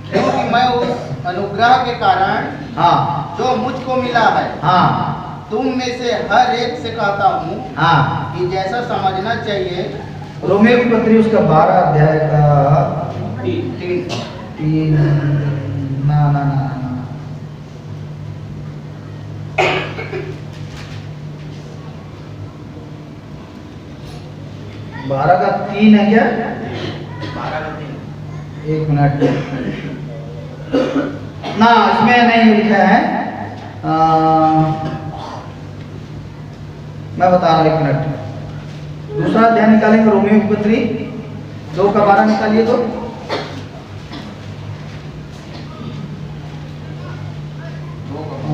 क्योंकि मैं उस अनुग्रह के कारण
हाँ
जो मुझको मिला है
हाँ
तुम में से हर एक से कहता हूँ
हाँ।
कि जैसा समझना चाहिए।
रोमियो की पत्री उसका 12 अध्याय का 3 ना ना ना ना 12 का 3 है क्या?
12 का 3।
एक मिनट ना, इसमें नहीं लिखा है। मैं बता रहा हूँ, एक मिनट। दूसरा अध्याय निकालेंगे रोमियो की पत्री 2 का 12 निकालिए तो।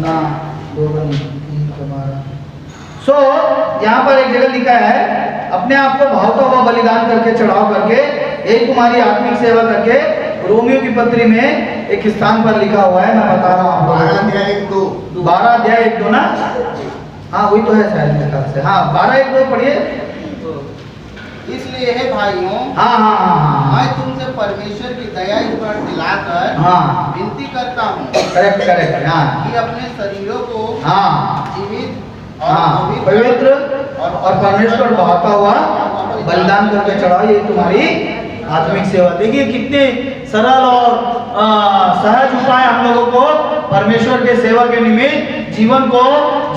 ना 2 का नहीं, 3 का 12। यहाँ पर एक जगह लिखा है, अपने आप को भावता हुआ बलिदान करके चढ़ाव करके एक तुम्हारी आत्मिक सेवा करके। रोमियो की पत्री में एक स्थान पर लिखा हुआ है, मैं बता रहा हूँ आपको।
12 अध्याय 1-2
12 अध्याय 1-2 ना, हाँ वही तो है शायद मेरे ख्याल से। हाँ 12-1-2 पढ़िए।
इसलिए हे भाइयों,
हाँ हाँ हाँ हाँ
मैं तुमसे परमेश्वर की दया इस पर दिलाकर
हाँ
विनती करता हूँ
करेक्ट करेक्ट हाँ
कि अपने शरीरों को
हाँ
जीवित
हाँ पवित्र और परमेश्वर भावता हुआ बलिदान करके चढ़ाओ, ये तुम्हारी आत्मिक सेवा। देखिए कितने सरल और सहज उपाय हम लोगों को परमेश्वर के सेवा के निमित्त जीवन को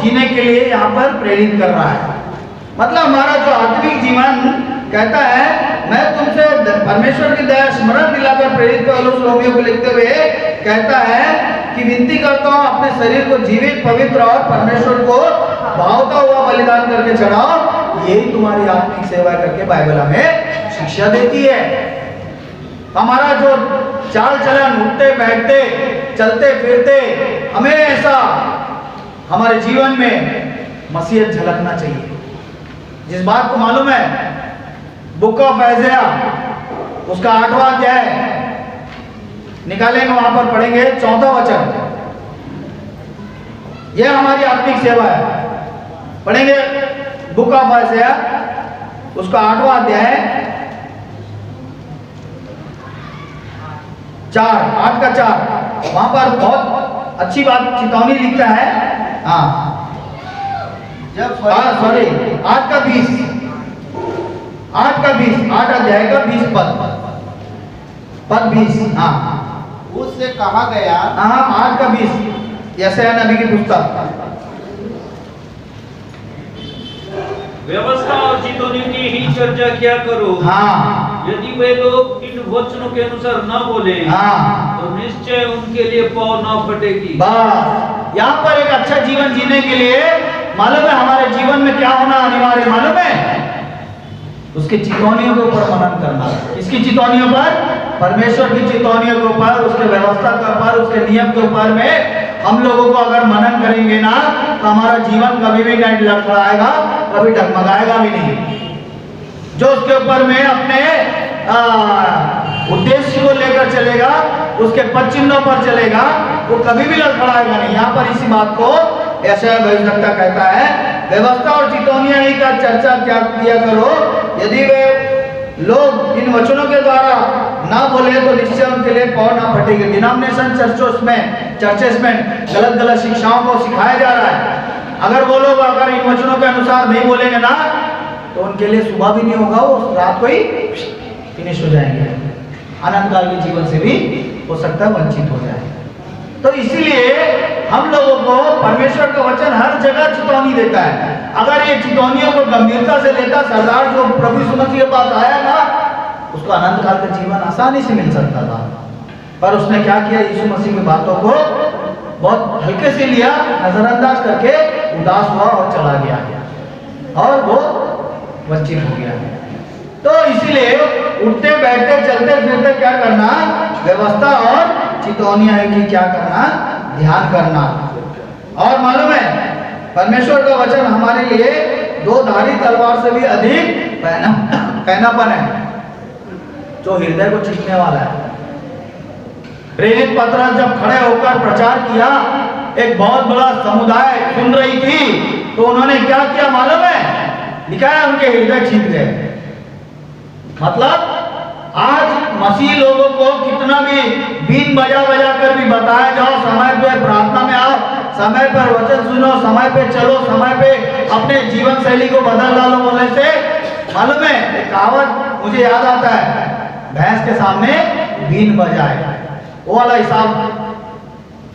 जीने के लिए यहाँ पर प्रेरित कर रहा है। मतलब हमारा जो आत्मिक जीवन कहता है, मैं तुमसे परमेश्वर की दया स्मरण दिलाकर प्रेरित पौलुस रोमियो को लिखते हुए कहता है कि विनती करता हूँ अपने शरीर को जीवित पवित्र और परमेश्वर को भावता हुआ बलिदान करके चढ़ाओ, यही तुम्हारी आत्मिक सेवा करके बाइबल हमें शिक्षा देती है। हमारा जो चाल चलन, उठते बैठते चलते फिरते, हमेशा हमारे जीवन में मसीहत झलकना चाहिए। जिस बात को मालूम है, बुक ऑफ आइज़ाया उसका 8वां अध्याय निकालेंगे, वहां पर पढ़ेंगे 4वां वचन। यह हमारी आत्मिक सेवा है। पढ़ेंगे बुक ऑफ आइज़ाया उसका 8वां अध्याय 8 का 4, वहां पर बहुत अच्छी बात चेतावनी लिखता है। हाँ
जब
8 का 20, 8 अध्याय का 20 पद 20। हाँ
उससे कहा गया,
हाँ 8 का 20, यशायाह नबी की पुस्तक।
व्यवस्था और चितौनियों की ही चर्चा किया करो।
हाँ
यदि वे लोग इन वचनों के अनुसार न बोले
हाँ
तो निश्चय उनके लिए पाँव न फटेगी।
बस यहाँ पर एक अच्छा जीवन जीने के लिए मालूम है हमारे जीवन में क्या होना अनिवार्य मालूम है? उसके चितौनियों के ऊपर मनन करना। इसकी चितौनियों पर, परमेश्वर की चितौनियों के ऊपर, उसके व्यवस्था के ऊपर, उसके नियम के ऊपर में हम लोगों को अगर मनन करेंगे ना, तो हमारा जीवन कभी भी नहीं लड़खड़ाएगा, कभी डगमगाएगा भी नहीं। जो उसके ऊपर में अपने उद्देश्य को लेकर चलेगा, उसके पद चिन्हों पर चलेगा, वो कभी भी लड़खड़ाएगा नहीं। यहाँ पर इसी बात को यशायाह भविष्यवक्ता कहता है, व्यवस्था और चितौनियां ही का चर्चा क्या किया करो, यदि वे लोग इन वचनों के द्वारा ना बोले तो निश्चय उनके लिए पाँव ना फटेगी। डिनोमिनेशन चर्चेस में गलत शिक्षाओं को सिखाया जा रहा है। अगर वो लोग अगर इन वचनों के अनुसार नहीं बोलेंगे ना, तो उनके लिए सुबह भी नहीं होगा, वो रात को ही फिनिश हो जाएंगे, अनंत काल के जीवन से भी हो सकता है वंचित हो जाए। तो इसीलिए हम लोगों को परमेश्वर का वचन हर जगह चेतावनी देता है। अगर ये चेतावनियों को गंभीरता से लेता सरदार जो प्रभु यीशु मसीह के पास आया ना, उसको अनंत काल का जीवन आसानी से मिल सकता था, पर उसने क्या किया? यीशु मसीह की बातों को बहुत हल्के से लिया, नजरअंदाज करके उदास हुआ और चला गया, और वो वंचित हो गया। तो इसीलिए उठते बैठते चलते फिरते क्या करना? व्यवस्था और चितौनियां है कि क्या करना? ध्यान करना। और मालूम है परमेश्वर का वचन हमारे लिए 2 धारी तलवार से भी अधिक पैनापन है, जो हृदय को छीनने वाला है। प्रेरित पतरस जब खड़े होकर प्रचार किया, एक बहुत बड़ा समुदाय सुन रही थी, तो उन्होंने क्या किया मालूम है? लिखा है उनके हृदय छिप गए। मतलब आज मसीह लोगों को कितना भी बीन बजा बजा कर भी बताया जाओ, समय पे प्रार्थना में आओ, समय पर वचन सुनो, समय पे चलो, समय पे अपने जीवन शैली को बदल डालो बोलने से मालूम है एक कहावत मुझे याद आता है, भैंस के सामने बीन बजाए, वो वाला हिसाब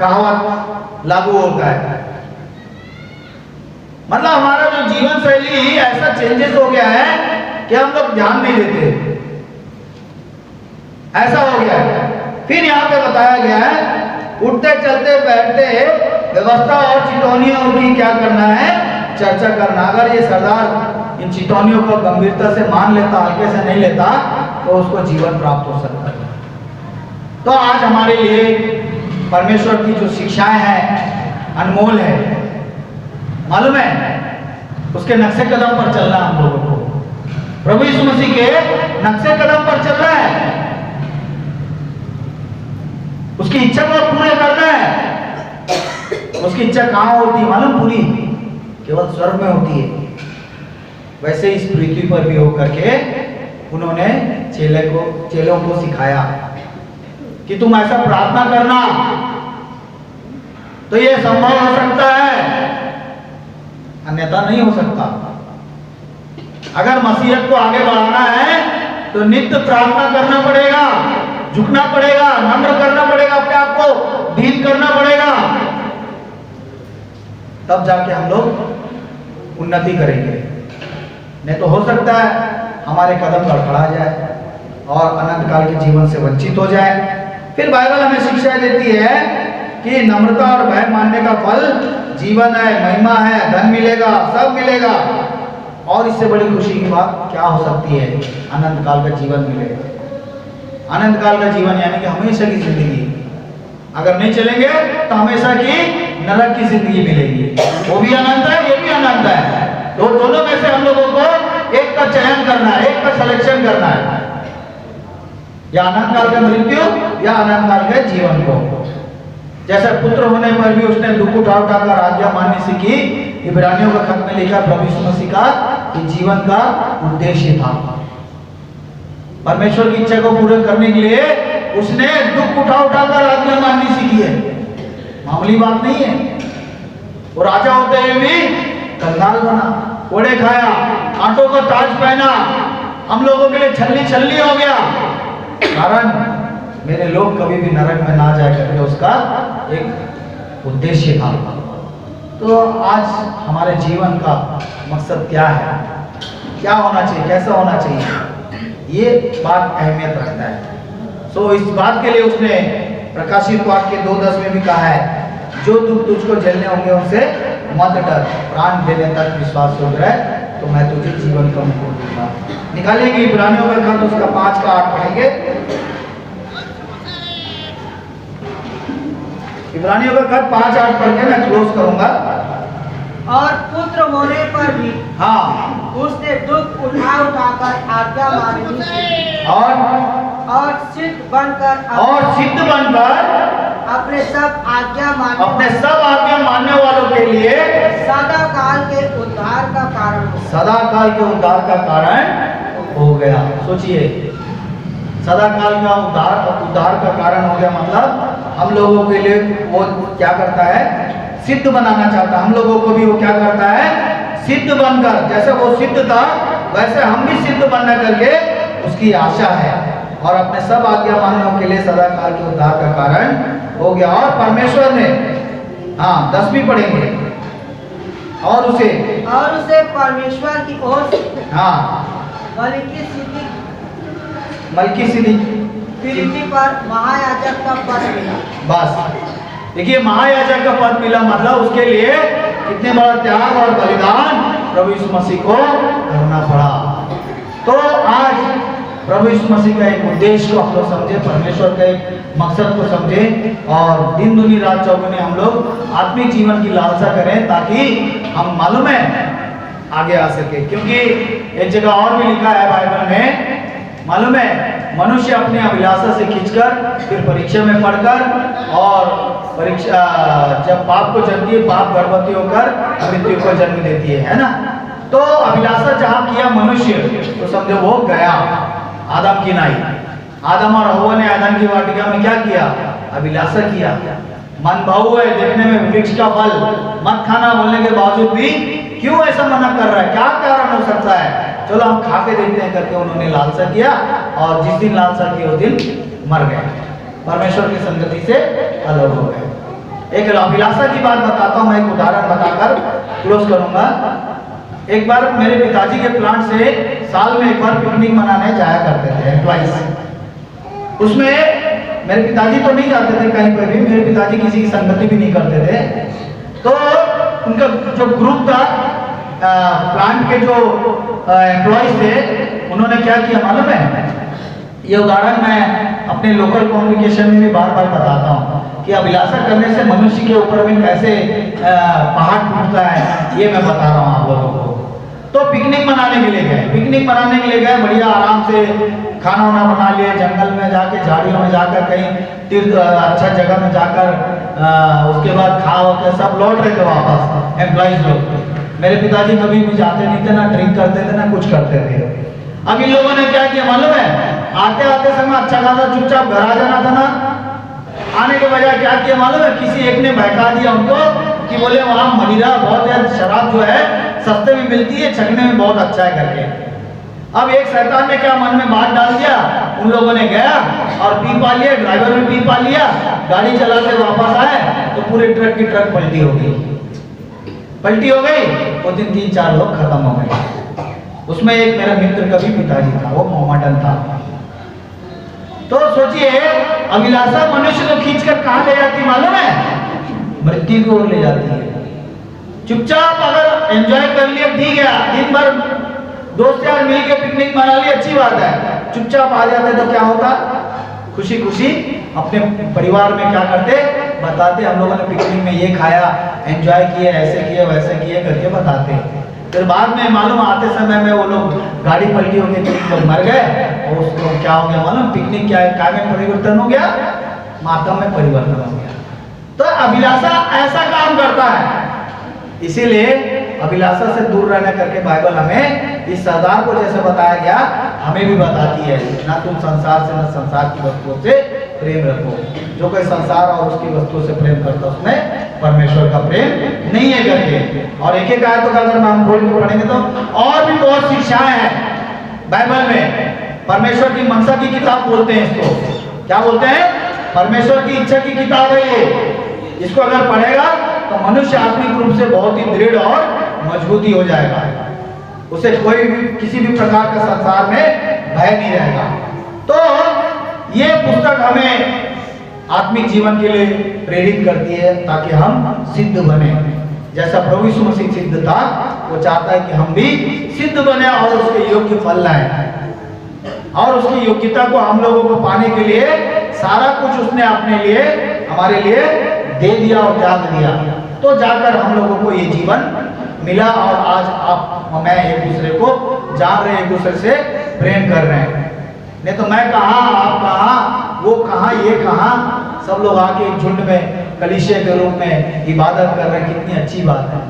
कहावत लागू होता है। मतलब हमारा जो जीवन शैली ऐसा चेंजेस हो गया है कि हम लोग ध्यान नहीं देते, ऐसा हो गया है। फिर यहाँ पे बताया गया है उठते चलते बैठते व्यवस्था और चितौनियों की क्या करना है, चर्चा करना। अगर ये सरदार इन चितौनियों को गंभीरता से मान लेता, हल्के से नहीं लेता, तो उसको जीवन प्राप्त हो सकता है। तो आज हमारे लिए परमेश्वर की जो शिक्षाएं हैं अनमोल है, मालूम है उसके नक्शे कदम पर चलना हम लोगों को, प्रभु यीशु मसीह के नक्शे कदम पर चलना है, उसकी इच्छा को पूरा करना है। उसकी इच्छा कहाँ होती है मालूम, पूरी केवल स्वर्ग में होती है। वैसे इस पृथ्वी पर भी होकर के उन्होंने चेलों को सिखाया कि तुम ऐसा प्रार्थना करना, तो ये संभव हो सकता है, अन्यथा नहीं हो सकता। अगर मसीहत को आगे बढ़ाना है तो नित्य प्रार्थना करना पड़ेगा, झुकना पड़ेगा, नम्र करना पड़ेगा, अपने आप को डील करना पड़ेगा, तब जाके हम लोग उन्नति करेंगे। नहीं तो हो सकता है हमारे कदम गड़बड़ा जाए और अनंत काल के जीवन से वंचित हो जाए। फिर बाइबल हमें शिक्षा देती है कि नम्रता और भय मानने का फल जीवन है, महिमा है, धन मिलेगा, सब मिलेगा, और इससे बड़ी खुशी की बात क्या हो सकती है, अनंत काल का जीवन मिलेगा। अनंत काल का जीवन यानी कि हमेशा की जिंदगी, अगर नहीं चलेंगे तो हमेशा की नरक की जिंदगी मिलेगी। वो भी अनंत है, ये भी अनंत है, तो दोनों में से हम लोगों को एक का चयन करना है, एक का सिलेक्शन करना है, या अनंत काल का मृत्यु या अनंत काल के जीवन को। जैसे पुत्र होने पर भी उसने दुख उठा उठाकर आज्ञा माननी सीखी, इब्रानियों का खत में लिखा प्रभु यीशु मसीह का कि जीवन का उद्देश्य था, परमेश्वर की इच्छा को पूरा करने के लिए उसने दुख उठा उठाकर आज्ञा माननी सीखी है। मामूली बात नहीं है। वो राजा होते हुए भी कंगाल बना, कोड़े खाया, कांटों का ताज पहना, हम लोगों के लिए छल्ली छल्ली हो गया, कारण मेरे लोग कभी भी नरक में ना जाए करके उसका एक उद्देश्य था। तो आज हमारे जीवन का मकसद क्या है, क्या होना चाहिए, कैसा होना चाहिए, ये बात अहमियत रखता है। सो इस बात के लिए उसने प्रकाशित वाक्य 2:10 में भी कहा है, जो दुख तुझको झेलने होंगे उनसे मत डर, प्राण देने तक विश्वास हो रहा है तो मैं तुझे जीवन का मुकुट दूंगा। निकालेंगे इब्रानियों का खत उसका 5 का 8 पढ़ेंगे। इब्रानियों का खत 5:8 पढ़ के मैं क्लोज करूंगा।
और पुत्र होने पर भी
हाँ,
उसने दुख उठाकर आज्ञा माननी सीखी, और सिद्ध बनकर अपने सब आज्ञा मानने वालों के लिए सदा काल के उद्धार का कारण हो गया। सोचिए, सदा काल का उद्धार का कारण हो गया, मतलब हम लोगों के लिए वो क्या करता है, सिद्ध बनाना चाहता है। हम लोगों को भी वो क्या करता है, सिद्ध बनकर, जैसे वो सिद्ध था वैसे हम भी सिद्ध बनना करके उसकी आशा है, और अपने सब आज्ञा मानने के लिए सदा काल के उद्धार का कारण हो गया। और परमेश्वर ने 10 भी पढ़ेंगे, और उसे परमेश्वर की ओर से
मलकीसिदक
पृथ्वी पर महायाजक का पद मिला।
बस देखिए, महायाजक का पद मिला, मतलब उसके लिए कितने बड़ा त्याग और बलिदान प्रभु यीशु मसीह को करना पड़ा। तो आज प्रभु यीशु मसीह का एक उद्देश्य को हम लोग समझे, परमेश्वर के एक मकसद को समझे, और दिन दुनी रात चौगुने हम लोग आत्मिक जीवन की लालसा करें, ताकि हम मालूम है आगे आ सके। क्योंकि एक जगह और भी लिखा है बाइबल में, मालूम है, मनुष्य अपने अभिलाषा से खींचकर फिर परीक्षा में पढ़कर, और परीक्षा जब पाप को जन्मती है, पाप गर्भवती होकर मृत्यु को जन्म देती है ना।
तो अभिलाषा जहां किया मनुष्य तो समझो वो गया आदम की नाई। आदम और हव्वा ने आदम की वाटिका में क्या किया? अभिलाषा किया। मन भाऊ है, देखने में वृक्ष का फल मत खाना बोलने के बावजूद भी क्यों ऐसा मना कर रहा है? क्या कारण हो सकता है? चलो हम खा के देखते हैं करके उन्होंने लालसा किया, और जिस दिन लालसा की उस दिन मर गए, परमेश्वर की संगति से अलग हो गए। एक अभिलाषा की बात बताता हूँ, मैं एक उदाहरण बताकर क्लोज करूंगा। एक बार मेरे पिताजी के प्लांट से साल में एक बार पिकनिक मनाने जाया करते थे एम्प्लॉइज। उसमें मेरे पिताजी तो नहीं जाते थे कहीं पर भी, मेरे पिताजी किसी की संगति भी नहीं करते थे। तो उनका जो ग्रुप था प्लांट के जो एम्प्लॉइज थे, उन्होंने क्या किया मालूम है? ये उदाहरण मैं अपने लोकल कम्युनिकेशन में भी बार बार बताता हूँ कि अभिलाषा करने से मनुष्य के ऊपर में कैसे पहाड़ टूटता है, ये मैं बता रहा हूँ आप लोगों को। तो पिकनिक मनाने के लिए गए, पिकनिक मनाने के लिए गए, बढ़िया आराम से खाना वाना बना लिए, जंगल में जाके झाड़ियों में जाकर कहीं अच्छा जगह में जाकर उसके बाद खा के सब लौट रहे थे वापस एम्प्लॉइज लोग। मेरे पिताजी कभी भी जाते नहीं थे, ना ड्रिंक करते थे ना कुछ करते थे। अब इन लोगों ने क्या किया मालूम है? आते आते समय अच्छा खासा चुपचाप घर आ जाना था ना, आने के बजाय क्या किया मालूम है? किसी एक ने बहका दिया उनको कि बोले वहाँ मदिरा बहुत है, शराब जो है सस्ते में मिलती है, छकने में बहुत अच्छा है करके। अब एक शैतान ने क्या मन में बात डाल दिया, उन लोगों ने गया और पी पा लिया, ड्राइवर भी पी पा लिया, गाड़ी चला के वापस आए तो पूरे ट्रक की ट्रक पलटी हो गई। पलटी हो गई तो 3-4 लोग खत्म हो गए। उसमें एक मेरा मित्र का भी पिताजी था, वो मोहम्मदन था। तो सोचिए अभिलाषा मनुष्य को खींचकर कहाँ ले जाती मालूम है? मृत्यु की ओर ले जाती है। चुपचाप अगर एंजॉय कर लिया ठीक है, दिन भर दोस्त यार मिल के पिकनिक मना ली, अच्छी बात है। चुपचाप आ जाते तो क्या होता? खुशी खुशी अपने परिवार में क्या करते? बताते हम लोगों ने पिकनिक में ये खाया, एंजॉय किए, ऐसे किए वैसे किए करके बताते। फिर बाद में मालूम आते समय में वो लोग गाड़ी पलटी हो गई, 3 लोग मर गए, और उसको क्या हो गया मालूम? पिकनिक क्या है, काय में परिवर्तन हो गया? मातम में परिवर्तन हो गया। तो अभिलाषा ऐसा काम करता है, इसीलिए अभिलाषा से दूर रहने करके बाइबल हमें इस सरदार को जैसे बताया गया हमें भी बताती है, ना तुम संसार से, ना संसार की वस्तुओं से प्रेम रखो। जो कोई संसार और उसकी वस्तुओं से प्रेम करता है उसमें परमेश्वर का प्रेम नहीं है करके। और एक एक आयत अगर हम खोल के पढ़ेंगे तो और भी बहुत शिक्षाएं हैं बाइबल में। परमेश्वर की मनसा की किताब बोलते हैं इसको, क्या बोलते हैं? परमेश्वर की इच्छा की किताब है ये। इसको अगर पढ़ेगा तो मनुष्य आत्मिक रूप से बहुत ही दृढ़ और मजबूती हो जाएगा, उसे कोई भी किसी भी प्रकार का संसार में भय नहीं रहेगा। तो ये पुस्तक हमें आत्मिक जीवन के लिए प्रेरित करती है ताकि हम सिद्ध बने, जैसा प्रभु यीशु मसीह सिद्ध था, वो चाहता है कि हम भी सिद्ध बने और उसके योग्य फल लाएं। और उसकी योग्यता को हम लोगों को पाने के लिए सारा कुछ उसने अपने लिए हमारे लिए दे दिया और त्याग दिया, तो जाकर हम लोगों को ये जीवन मिला। और आज आप मैं एक दूसरे को जान रहे, एक दूसरे से प्रेम कर रहे हैं। नहीं तो मैं कहाँ, आप कहाँ, वो कहाँ, ये कहाँ, सब लोग आके एक झुंड में कलीसिया के रूप में इबादत कर रहे हैं। कितनी अच्छी बात है,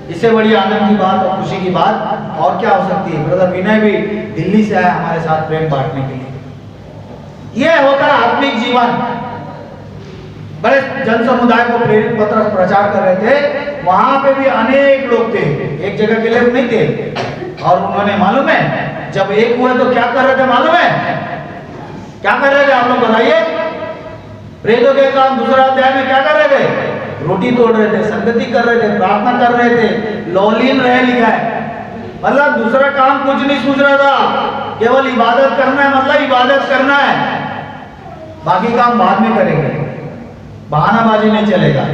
इससे बड़ी आनंद की बात और खुशी की बात और क्या हो सकती है। ब्रदर विनय भी दिल्ली से आया हमारे साथ प्रेम बांटने के लिए। यह होता है आत्मिक जीवन। बड़े जन समुदाय को प्रेरित पत्र प्रचार कर रहे थे, वहां पे भी अनेक लोग थे, एक जगह के लोग नहीं थे। और उन्होंने मालूम है जब एक हुए तो क्या कर रहे थे मालूम है? क्या कर रहे थे आप लोग बताइए? प्रेरितों के काम 2 अध्याय में क्या कर रहे थे? रोटी तोड़ रहे थे, संगति कर रहे थे, प्रार्थना कर रहे थे, लौलीन रहे लिखा है। मतलब दूसरा काम कुछ नहीं सोच रहा था, केवल इबादत करना है, मतलब इबादत करना है, बाकी काम बाद में करेंगे। बहानाबाजी नहीं चलेगा।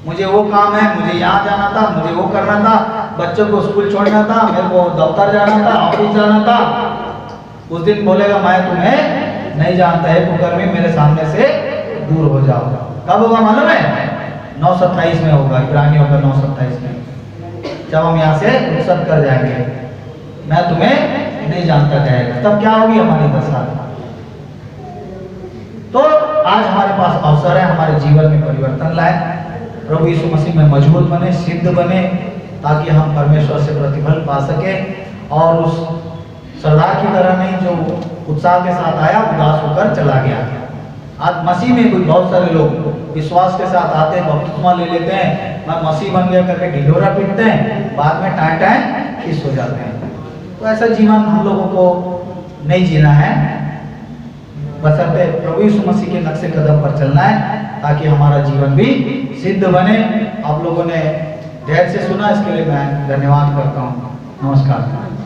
मुझे वो काम है, मुझे यहाँ जाना था, मुझे वो करना था, बच्चों को स्कूल छोड़ना था, मेरे को दफ्तर जाना था, ऑफिस जाना था। उस दिन बोलेगा मैं तुम्हें नहीं जानता है, कुकर्मी मेरे सामने से दूर हो जाओ। कब होगा मालूम है? 9:27 में होगा, इब्रानियों का 9:27 में, जब हम यहाँ से रुखसत कर जाएंगे, मैं तुम्हें नहीं जानता कहेगा, तब क्या होगी हमारी दशा। तो आज हमारे पास अवसर है हमारे जीवन में परिवर्तन लाए, प्रभु यीशु मसीह में मजबूत बने, सिद्ध बने, ताकि हम परमेश्वर से प्रतिफल पा सकें और उस सरदार की तरह नहीं जो उत्साह के साथ आया उदास होकर चला गया। आज मसीह में भी बहुत सारे लोग विश्वास के साथ आते हैं, बपतिस्मा ले लेते हैं, मैं मसीह बन गया करके ढिढोरा पीटते हैं, बाद में टाएं टाएं खिस हो जाते हैं। तो ऐसा जीवन हम लोगों को नहीं जीना है, बशर्ते प्रभु यीशु मसीह के नक्शे कदम पर चलना है ताकि हमारा जीवन भी सिद्ध बने। आप लोगों ने धैर्य से सुना, इसके लिए मैं धन्यवाद करता हूँ। नमस्कार।